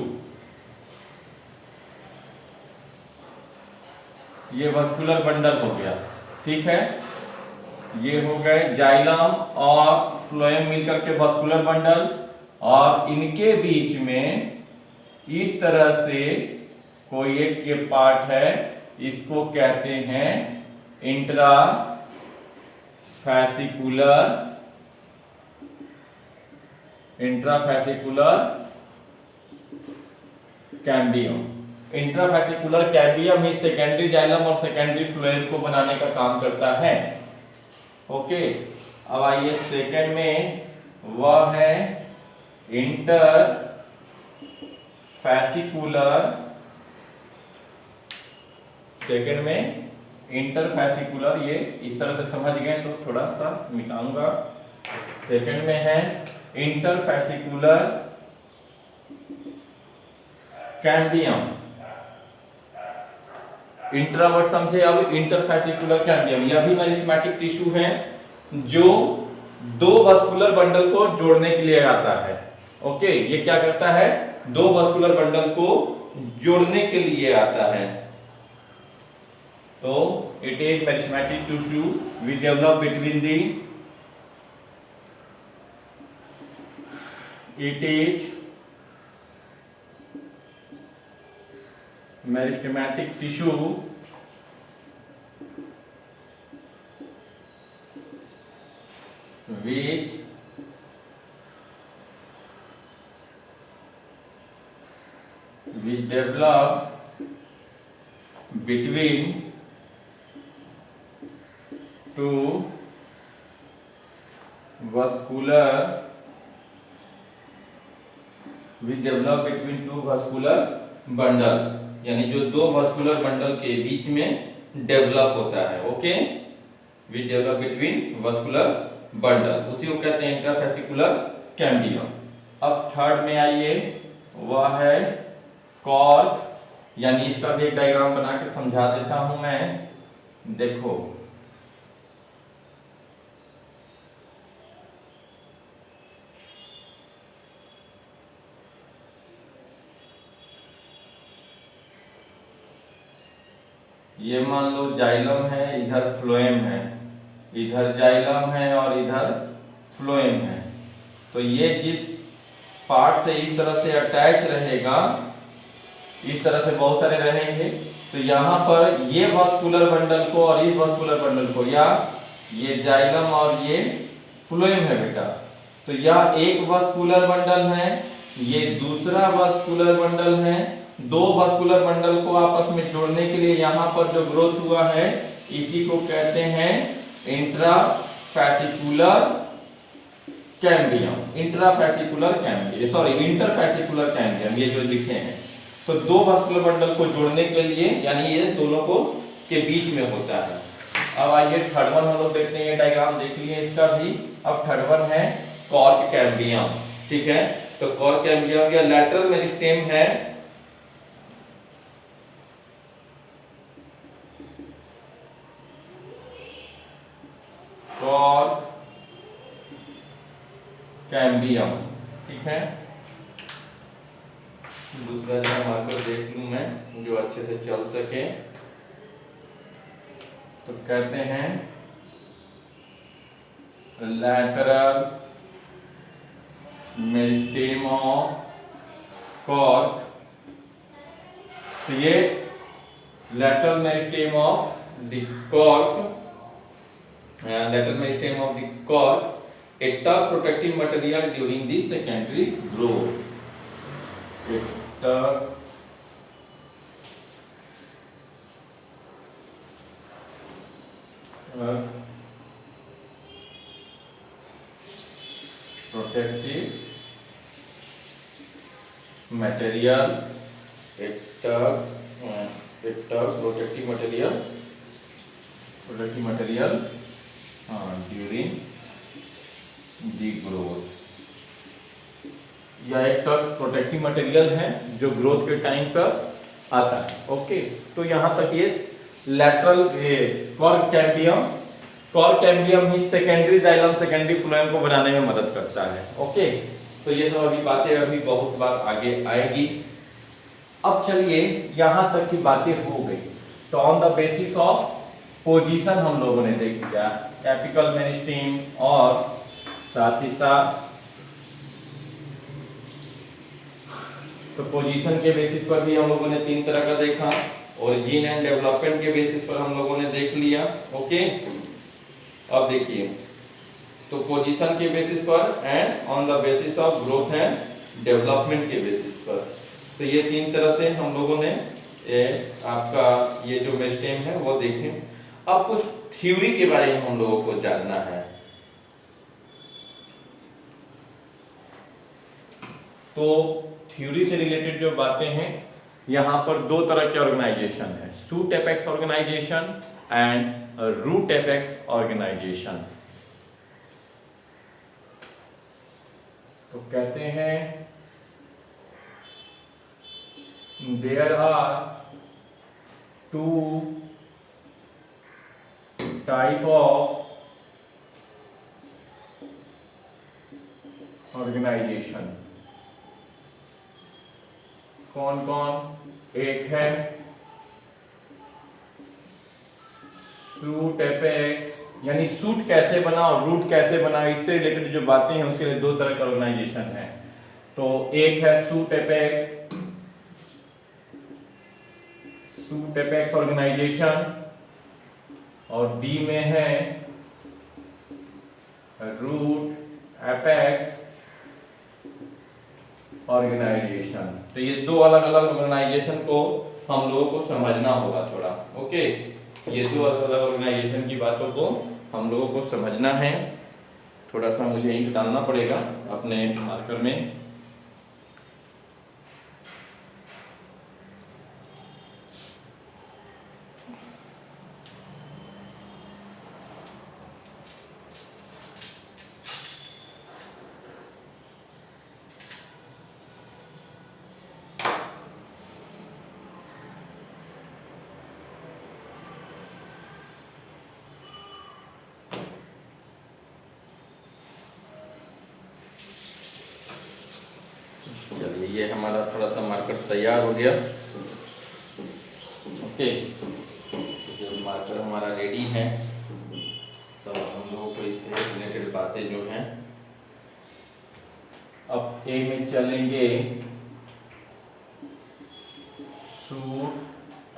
S1: ये वस्कुलर बंडल हो गया, ठीक है। ये हो गए जाइलम और फ्लोएम मिलकर के वस्कुलर बंडल, और इनके बीच में इस तरह से कोई एक ये पार्ट है, इसको कहते हैं intra fascicular cambium. Intrafascicular cambium ही सेकेंडरी जाइलम और सेकेंडरी फ्लोएम को बनाने का काम करता है। ओके, अब आइए सेकेंड में, वह है इंटर फैसिकुलर। सेकेंड में इंटरफैसिकुलर, ये इस तरह से समझ गए तो थोड़ा सा मिटाऊंगा। सेकेंड में है इंटरफैसिकुलर कैम्बियम। इंट्रावर्ड समझे, अब इंटरफैसिकुलर कैम्बियम, यह भी मेरिस्टेमेटिक टिश्यू है जो दो वस्कुलर बंडल को जोड़ने के लिए आता है। ओके, ये क्या करता है, दो वस्कुलर बंडल को जोड़ने के लिए आता है। तो it is meristematic tissue we develop between the, it is meristematic tissue which develop between two vascular bundle, यानी जो दो वस्कुलर बंडल के बीच में डेवलप होता है। Okay, we develop between vascular bundle, उसी को कहते हैं इंटरफैसिकुलर कैम्बियम। अब थर्ड में आइए, वह है कॉर्क, यानी इसका भी एक डायग्राम बना के समझा देता हूं मैं। देखो, ये मान लो जाइलम है, इधर फ्लोएम है, इधर जाइलम है और इधर फ्लोएम है। तो ये जिस पार्ट से इस तरह से अटैच रहेगा, इस तरह से बहुत सारे रहेंगे, तो यहाँ पर ये वस्कुलर बंडल को और इस वस्कुलर बंडल को, या ये जाइलम और ये फ्लोएम है बेटा, तो यह एक वस्कुलर बंडल है, ये दूसरा वस्कुलर बंडल है। दो वस्कुलर बंडल को आपस में जोड़ने के लिए यहाँ पर जो ग्रोथ हुआ है, इसी को कहते हैं इंट्राफैसिकुलर cambium. Intrafascicular cambium, sorry इंटरफैसिकुलर cambium, ये जो लिखे हैं। तो दो वस्कुलर बंडल को जोड़ने के लिए, यानी ये दोनों को के बीच में होता है। अब आइए थर्ड वन हम लोग देखते हैं, ये डायग्राम देख लिए इसका भी। अब थर्ड वन है कॉर्क कैम्बियम, ठीक है। तो कॉर्क कैम्बियम या लैटरल मेरिस्टेम है, कॉर्क कैम्बियम, ठीक है। दूसरा जगह मार्कर देख लूं मैं, जो अच्छे से चल सके। तो कहते हैं लैटरल मेरिस्टेम ऑफ कॉर्क। तो ये lateral meristem of the cork, lateral meristem of the cork, a tough protective material during the secondary growth. A tough protective material, a tough protective material during the growth। यह एक तक protective material है जो growth के time पर आता है। Okay, तो यहाँ तक ये लैटरल कॉर्क कैम्बियम ही सेकेंडरी जाइलम सेकेंडरी फ्लोएम को बनाने में मदद करता है। ओके, तो ये सब अभी बातें अभी बहुत बार आगे आएगी। अब चलिए यहां तक की बातें हो गई, तो on the basis of position हम लोगों ने देख लिया एपिकल मेरिस्टेम और साथ ही साथ तो पोजीशन के बेसिस पर भी हम लोगों ने 3 तरह का देखा, ओरिजिन एंड डेवलपमेंट के बेसिस पर हम लोगों ने देख लिया। ओके, अब देखिए तो पोजीशन के बेसिस पर and on the basis of growth and development के बेसिस पर, तो ये 3 तरह से हम लोगों ने आपका ये जो मेरिस्टेम है वो देखें। अब कुछ थ्योरी के बारे में हम लोगों को जानना है। तो थ्योरी से रिलेटेड जो बातें हैं, यहाँ पर 2 तरह के ऑर्गेनाइजेशन है, shoot apex organization and root apex organization. तो कहते हैं there are 2 type of organization। कौन कौन? एक है शूट एपेक्स, यानी शूट कैसे बना और रूट कैसे बना, इससे रिलेटेड जो बातें हैं उसके लिए 2 तरह का ऑर्गेनाइजेशन है। तो एक है शूट एपेक्स ऑर्गेनाइजेशन और बी में है रूट एपेक्स ऑर्गेनाइजेशन। तो ये 2 अलग अलग ऑर्गेनाइजेशन को हम लोगों को समझना होगा थोड़ा। ओके, ये 2 अलग अलग ऑर्गेनाइजेशन की बातों को हम लोगों को समझना है। थोड़ा सा मुझे इंक डालना पड़ेगा अपने मार्कर में। चलिए, ये हमारा थोड़ा सा मार्कर तैयार हो गया। ओके, जो मार्कर हमारा रेडी है, तो हम लोगों को इससे रिलेटेड बातें जो हैं अब ए में चलेंगे। Shoot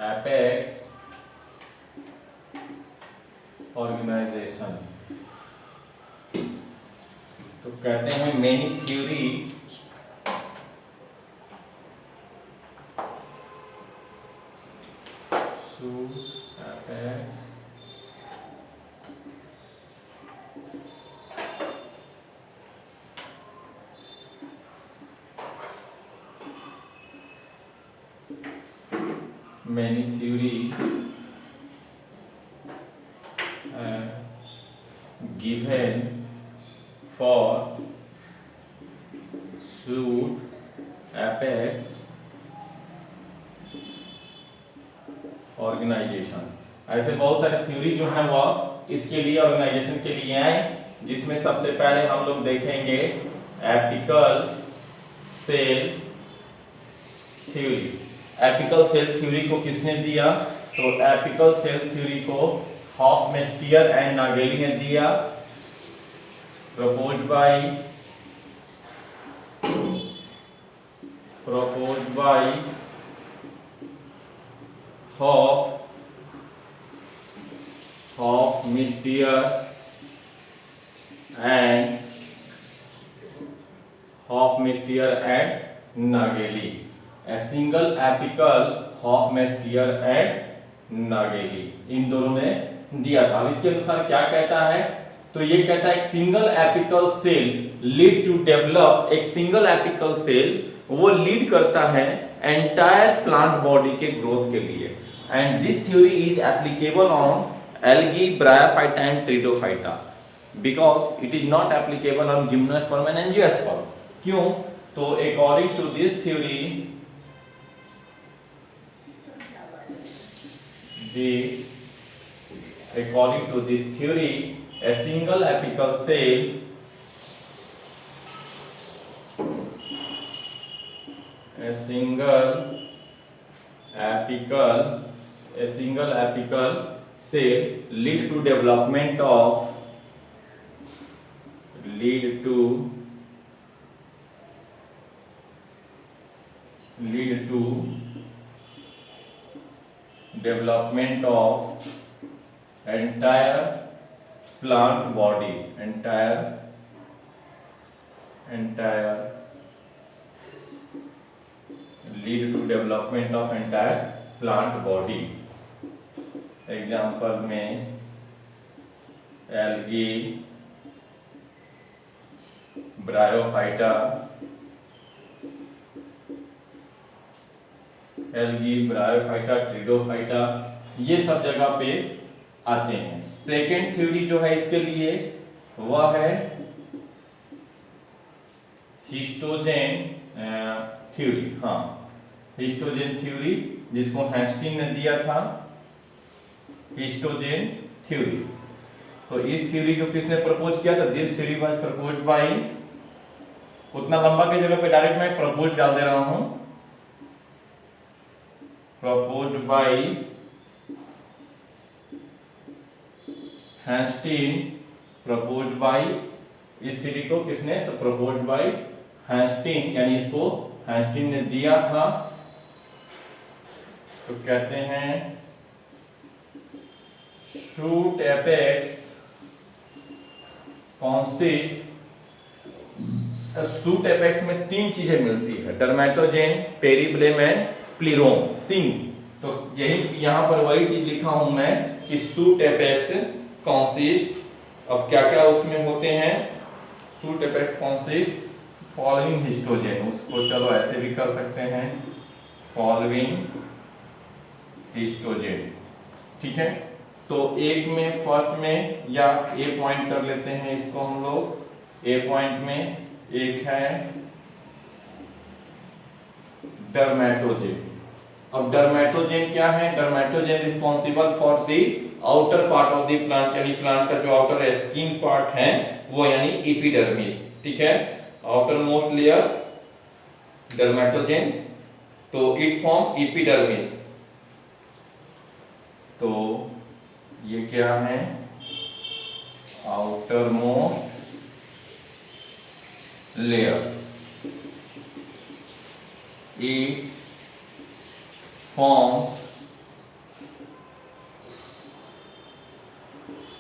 S1: apex organization. तो कहते हैं many theory many theory given for shoot apex organization. ऐसे बहुत सारे थ्योरी जो है वह इसके लिए ऑर्गेनाइजेशन के लिए आए, जिसमें सबसे पहले हम लोग देखेंगे apical cell theory. Apical cell theory को किसने दिया? तो एपिकल सेल थ्योरी को हॉफमस्टर एंड नागेली ने दिया, proposed by Hofmeister and Nageli, a single apical Hofmeister and Nageli, इन दोनों ने दिया था। अब इसके अनुसार क्या कहता है, तो ये कहता है एक single apical cell lead to develop, एक सिंगल एपिकल सेल वो लीड करता है एंटायर प्लांट बॉडी के ग्रोथ के लिए, and this theory is applicable on algae, bryophyta and pteridophyta, because it is not applicable on gymnosperm and angiosperm. क्यों, तो according to this थ्योरी according to this theory, a single apical cell lead to development of entire plant body, entire lead to development of entire plant body। Example में algae, bryophyta, ट्रिडोफाइटा, ये सब जगह पे आते हैं। सेकेंड थ्योरी जो है इसके लिए वह है हिस्टोजेन थ्योरी। हाँ, हिस्टोजेन थ्योरी, जिसको हैस्टिंग ने दिया था, हिस्टोजेन थ्योरी। तो इस थ्योरी को किसने प्रपोज किया था, this theory was proposed by, उतना लंबा के जगह पे डायरेक्ट मैं प्रपोज डाल दे रहा हूं, proposed by Hastings, proposed by, इस थ्योरी को किसने, तो प्रपोज्ड बाय हैस्टिंग, यानी इसको हैस्टिंग ने दिया था। तो कहते हैं shoot apex consist, shoot apex में तीन चीजें मिलती है, डर्मेटोजेन, पेरिब्लेम एंड प्लीरोम, तीन। तो यही यहां पर वही चीज लिखा हूं मैं कि शूट एपेक्स कॉन्सिस्ट, अब क्या क्या उसमें होते हैं, शूट एपेक्स कॉन्सिस्ट फॉलोइंग हिस्टोजेन, उसको चलो ऐसे भी कर सकते हैं, फॉलोइंग हिस्टोजेन, ठीक है। तो एक में, फर्स्ट में, या ए पॉइंट कर लेते हैं इसको हम लोग, ए पॉइंट में एक है डर्मेटोजेन। अब डर्मेटोजेन क्या है, dermatogen responsible for the outer part of the plant, यानी प्लांट का जो आउटर स्किन पार्ट है वो, यानी एपिडर्मिस, ठीक है, आउटर मोस्ट लेयर डर्मेटोजेन, तो इट फॉर्म एपिडर्मिस। तो ये क्या है, outer most layer, it forms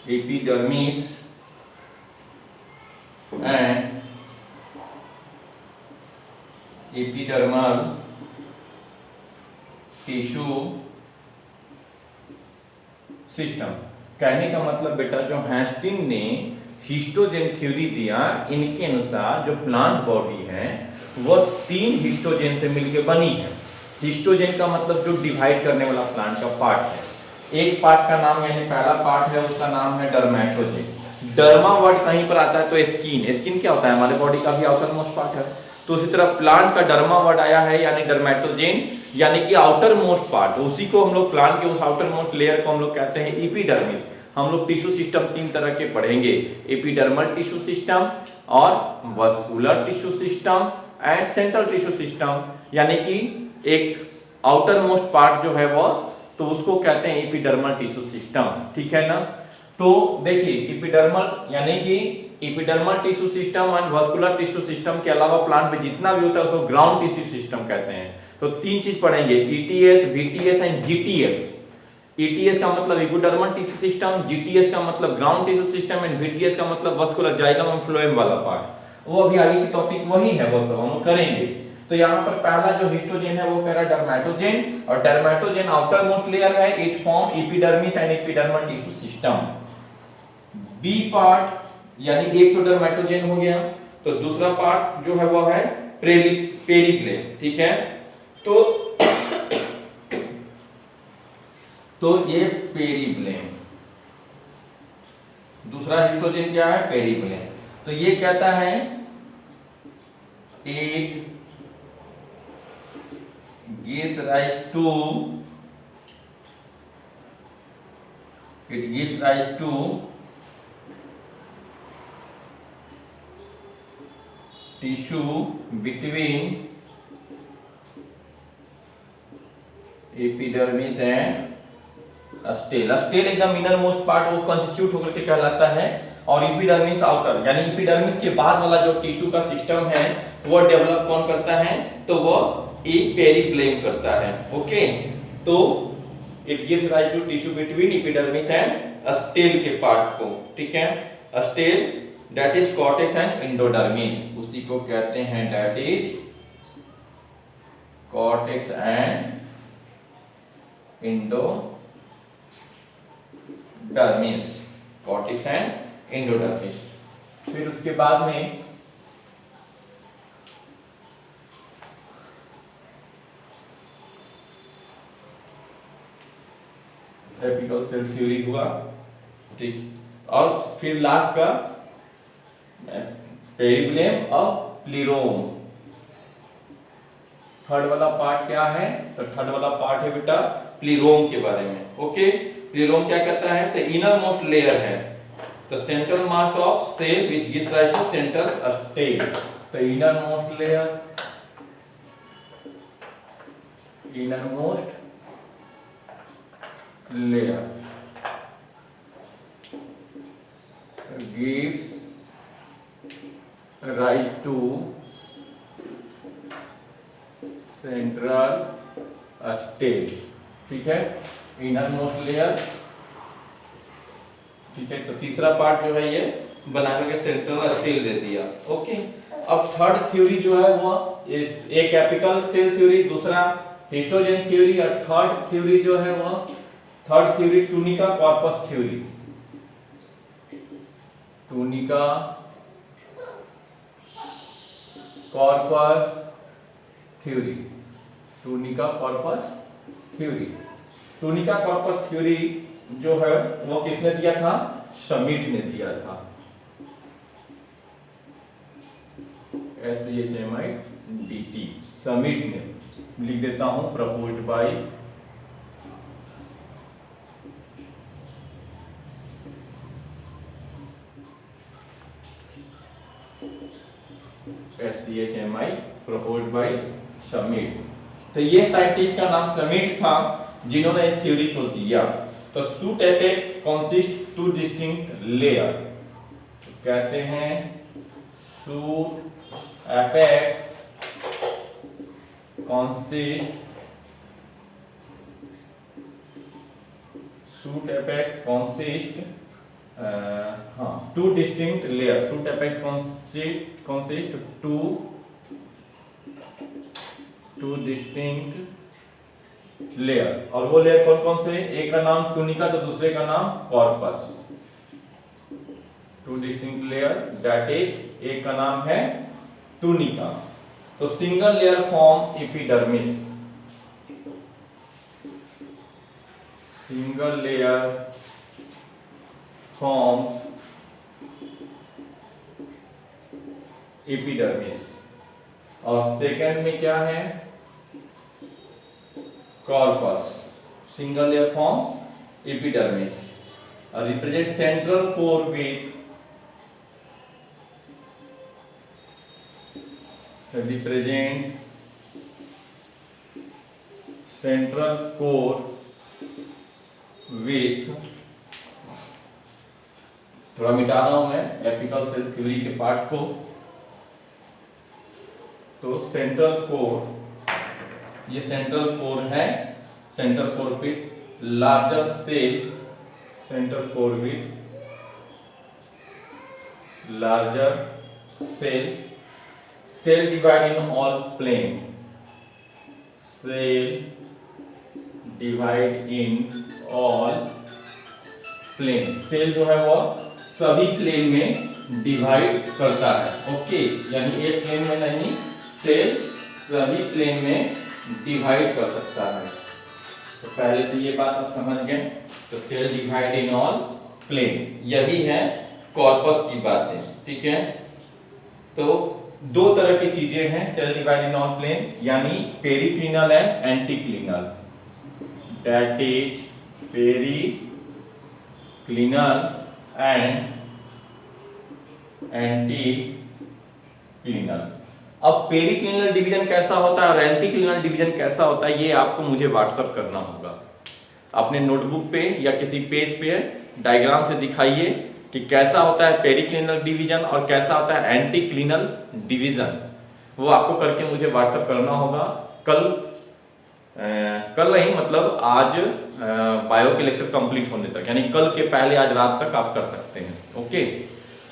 S1: epidermis and epidermal tissue system. कहने का मतलब बेटा, जो हैस्टिंग ने हिस्टोजेन थ्योरी दिया, इनके अनुसार जो प्लांट बॉडी है वह तीन हिस्टोजेन से मिलकर बनी है। हिस्टोजेन का मतलब जो डिवाइड करने वाला प्लांट का पार्ट है, एक पार्ट का नाम, यानी पहला पार्ट है उसका नाम है डर्मेटोजेन। डर्मा वर्ड कहीं पर आता है तो स्किन, स्किन क्या होता है, हमारे बॉडी का भी आउटर मोस्ट पार्ट है, तो उसी तरह प्लांट का डर्मा वर्ड आया है, यानी डर्मेटोजेन, यानी कि आउटर मोस्ट पार्ट, उसी को हम लोग प्लांट के उस आउटर मोस्ट लेयर को हम लोग कहते हैं एपिडर्मिस। हम लोग टिश्यू सिस्टम तीन तरह के पढ़ेंगे, एपिडर्मल टिश्यू सिस्टम और vascular tissue system and central tissue system, यानी कि एक आउटर मोस्ट पार्ट जो है वो तो उसको कहते हैं एपिडर्मल टिश्यू सिस्टम, ठीक है ना। तो देखिए एपिडर्मल यानी कि epidermal tissue system and vascular tissue system के अलावा प्लांट में जितना भी होता है उसको ग्राउंड टिश्यू सिस्टम कहते हैं। तो तीन चीज पढ़ेंगे, ETS, VTS and GTS. ETS का मतलब एपिडर्मल टिश्यू सिस्टम, जीटीएस का मतलब ground tissue system and VTS का मतलब वास्कुलर जाइलम एंड फ्लोएम वाला पार्ट। वो अभी आगे की टॉपिक वही है, वो सब हम करेंगे। तो यहाँ पर पहला जो हिस्टोजेन है वो कह रहा है डर्मेटोजेन, और डर्मेटोजेन आउटर मोस्ट लेयर है, it form epidermis and epidermal tissue system. B part यानी एक तो डर्मेटोजेन हो गया, तो दूसरा पार्ट जो है वो है पेरिप्लेम, ठीक है। तो ये पेरिप्लेम, दूसरा हिस्टोजेन क्या है, पेरिप्लेम। तो ये कहता है it gives rise to tissue between epidermis and stele. Stele एकदम इनर मोस्ट पार्ट वो कंस्टिट्यूट होकर के कहलाता है, और एपिडर्मिस आउटर यानी एपिडर्मिस के बाद वाला जो टिश्यू का सिस्टम है वो डेवलप कौन करता है, तो वो एक पेरिप्लेम करता है। ओके, तो it gives rise to tissue between epidermis and stele के पार्ट को, ठीक है। Stele that is cortex and endodermis, उसी को कहते हैं that is cortex and endodermis, cortex and endodermis. फिर उसके बाद में एपिकल सेल थ्योरी हुआ, ठीक। और फिर लास्ट का पेरिप्लेम और प्लीरोम। थर्ड वाला पार्ट क्या है, तो थर्ड वाला पार्ट है बेटा प्लीरोम के बारे में। ओके, प्लीरोम क्या कहता है, तो इनर मोस्ट लेयर है, तो central mass of cell which gives rise to central stele. तो inner most layer, inner most layer gives rise to central stage, ठीक है, इनर मोस्ट लेयर, ठीक है। तो तीसरा पार्ट जो है ये बना करके सेंट्रल स्टेल दे दिया। ओके, अब थर्ड थ्योरी जो है वो एक एपिकल सेल थ्योरी, दूसरा हिस्टोजेन थ्योरी, और थर्ड थ्योरी जो है वो third theory tunica corpus theory. Tunica corpus theory, tunica corpus theory. Tunica corpus theory जो है वो किसने दिया था, श्मिट ने दिया था, SHMIT, श्मिट ने। लिख देता हूं, proposed by SCHMI, proposed by Schmidt. तो ये साइंटिस्ट का नाम श्मिट था जिन्होंने इस थ्योरी को दिया। तो shoot apex consist to distinct layer, कहते हैं shoot apex consist, shoot apex consist to distinct layer, shoot apex consist to distinct layer. और वो लेयर कौन कौन से, एक का नाम टूनिका तो दूसरे का नाम corpus. Two distinct layer that is, एक का नाम है टूनिका। तो single layer form epidermis, single layer forms epidermis, और सेकंड में क्या है, corpus, single layer form epidermis, और represent central core with, represent central core with, थोड़ा मिटा रहा हूं मैं एपिकल सेल थ्योरी के पार्ट को। तो सेंट्रल कोर, ये सेंट्रल कोर है, central core with larger cell, central core with larger cell, cell divide in all plane, cell divide in all plane, cell जो है वो सभी प्लेन में डिवाइड करता है। ओके, यानी एक प्लेन में नहीं, सेल सभी प्लेन में डिवाइड कर सकता है। तो पहले तो ये बात आप समझ गए। तो cell divide in all plane, यही है कॉर्पस की बातें, ठीक है। तो दो तरह की चीजें हैं cell divide in all plane, यानी periclinal and anticlinal, that is periclinal and anticlinal. अब पेरिक्लिनल डिवीजन कैसा होता है और एंटीक्लिनल डिवीजन कैसा होता है, ये आपको मुझे व्हाट्सएप करना होगा। अपने नोटबुक पे या किसी पेज पे डायग्राम से दिखाइए कि कैसा होता है पेरिक्लिनल डिवीजन और कैसा होता है एंटीक्लिनल डिवीजन। वो आपको करके मुझे व्हाट्सएप करना होगा। कल नहीं, मतलब आज बायो के लेक्चर कंप्लीट होने तक, यानी कल के पहले आज रात तक आप कर सकते हैं। ओके,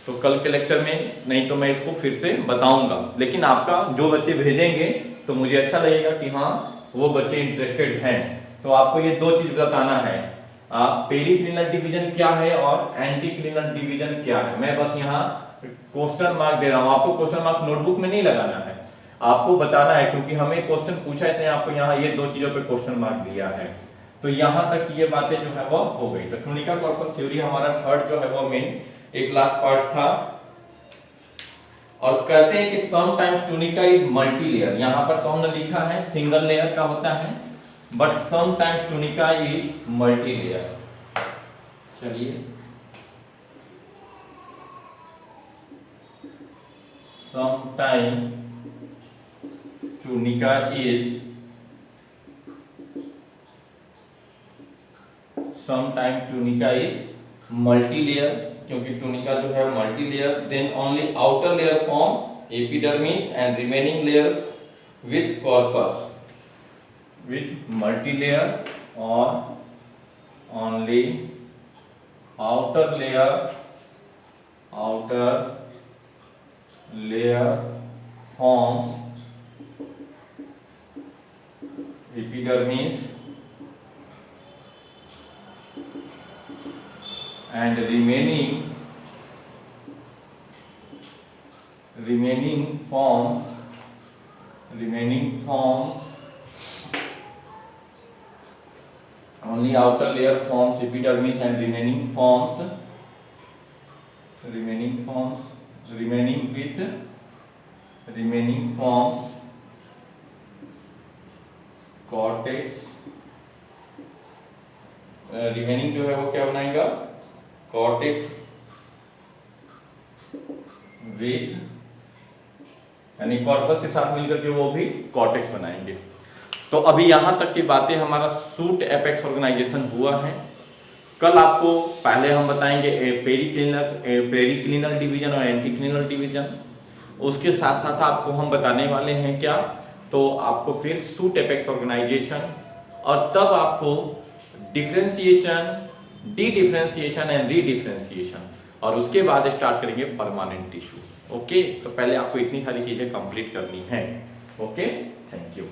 S1: तो कल के लेक्चर में नहीं तो मैं इसको फिर से बताऊंगा, लेकिन आपका जो बच्चे भेजेंगे तो मुझे अच्छा लगेगा कि हाँ वो बच्चे इंटरेस्टेड हैं। तो आपको ये दो चीज बताना है, आप पेरिक्लिनल डिवीजन क्या है और एंटीक्लिनल डिवीजन क्या है। मैं बस यहाँ क्वेश्चन मार्क दे रहा हूँ, आपको क्वेश्चन मार्क नोटबुक में नहीं लगाना है, आपको बताना है, क्योंकि हमें क्वेश्चन पूछा इसलिए आपको यहाँ ये दो चीजों पे क्वेश्चन मार्क दिया है। तो यहाँ तक ये बातें जो है वो हो गई। तो टूनिका कॉर्पस थ्योरी हमारा थर्ड जो है वो मेन एक लास्ट पार्ट था। और कहते हैं कि sometimes tunica is multi layer, यहाँ पर तो हमने लिखा है सिंगल लेयर का होता है, but sometimes tunica is multi layer. चलिए, sometime tunica is, sometime tunica is multi layer, क्योंकि टूनिका जो है multi layer. Then only outer layer form epidermis and remaining layer with corpus, with multi layer, और only outer layer forms epidermis and remaining forms only outer layer forms epidermis and remaining forms cortex. Remaining जो है वो क्या बनाएगा, cortex with, यानी corpus के साथ मिलकर के वो भी कॉर्टेक्स बनाएंगे। तो अभी यहां तक की बातें हमारा सूट एपेक्स ऑर्गेनाइजेशन हुआ है। कल आपको पहले हम बताएंगे पेरिक्लिनल डिवीजन और एंटीक्लिनल डिवीजन, उसके साथ साथ आपको हम बताने वाले हैं क्या, तो आपको फिर सूट एपेक्स ऑर्गेनाइजेशन, और तब आपको differentiation, D differentiation and re differentiation, और उसके बाद स्टार्ट करेंगे परमानेंट टिश्यू। ओके, तो पहले आपको इतनी सारी चीजें कंप्लीट करनी है। Okay, thank you.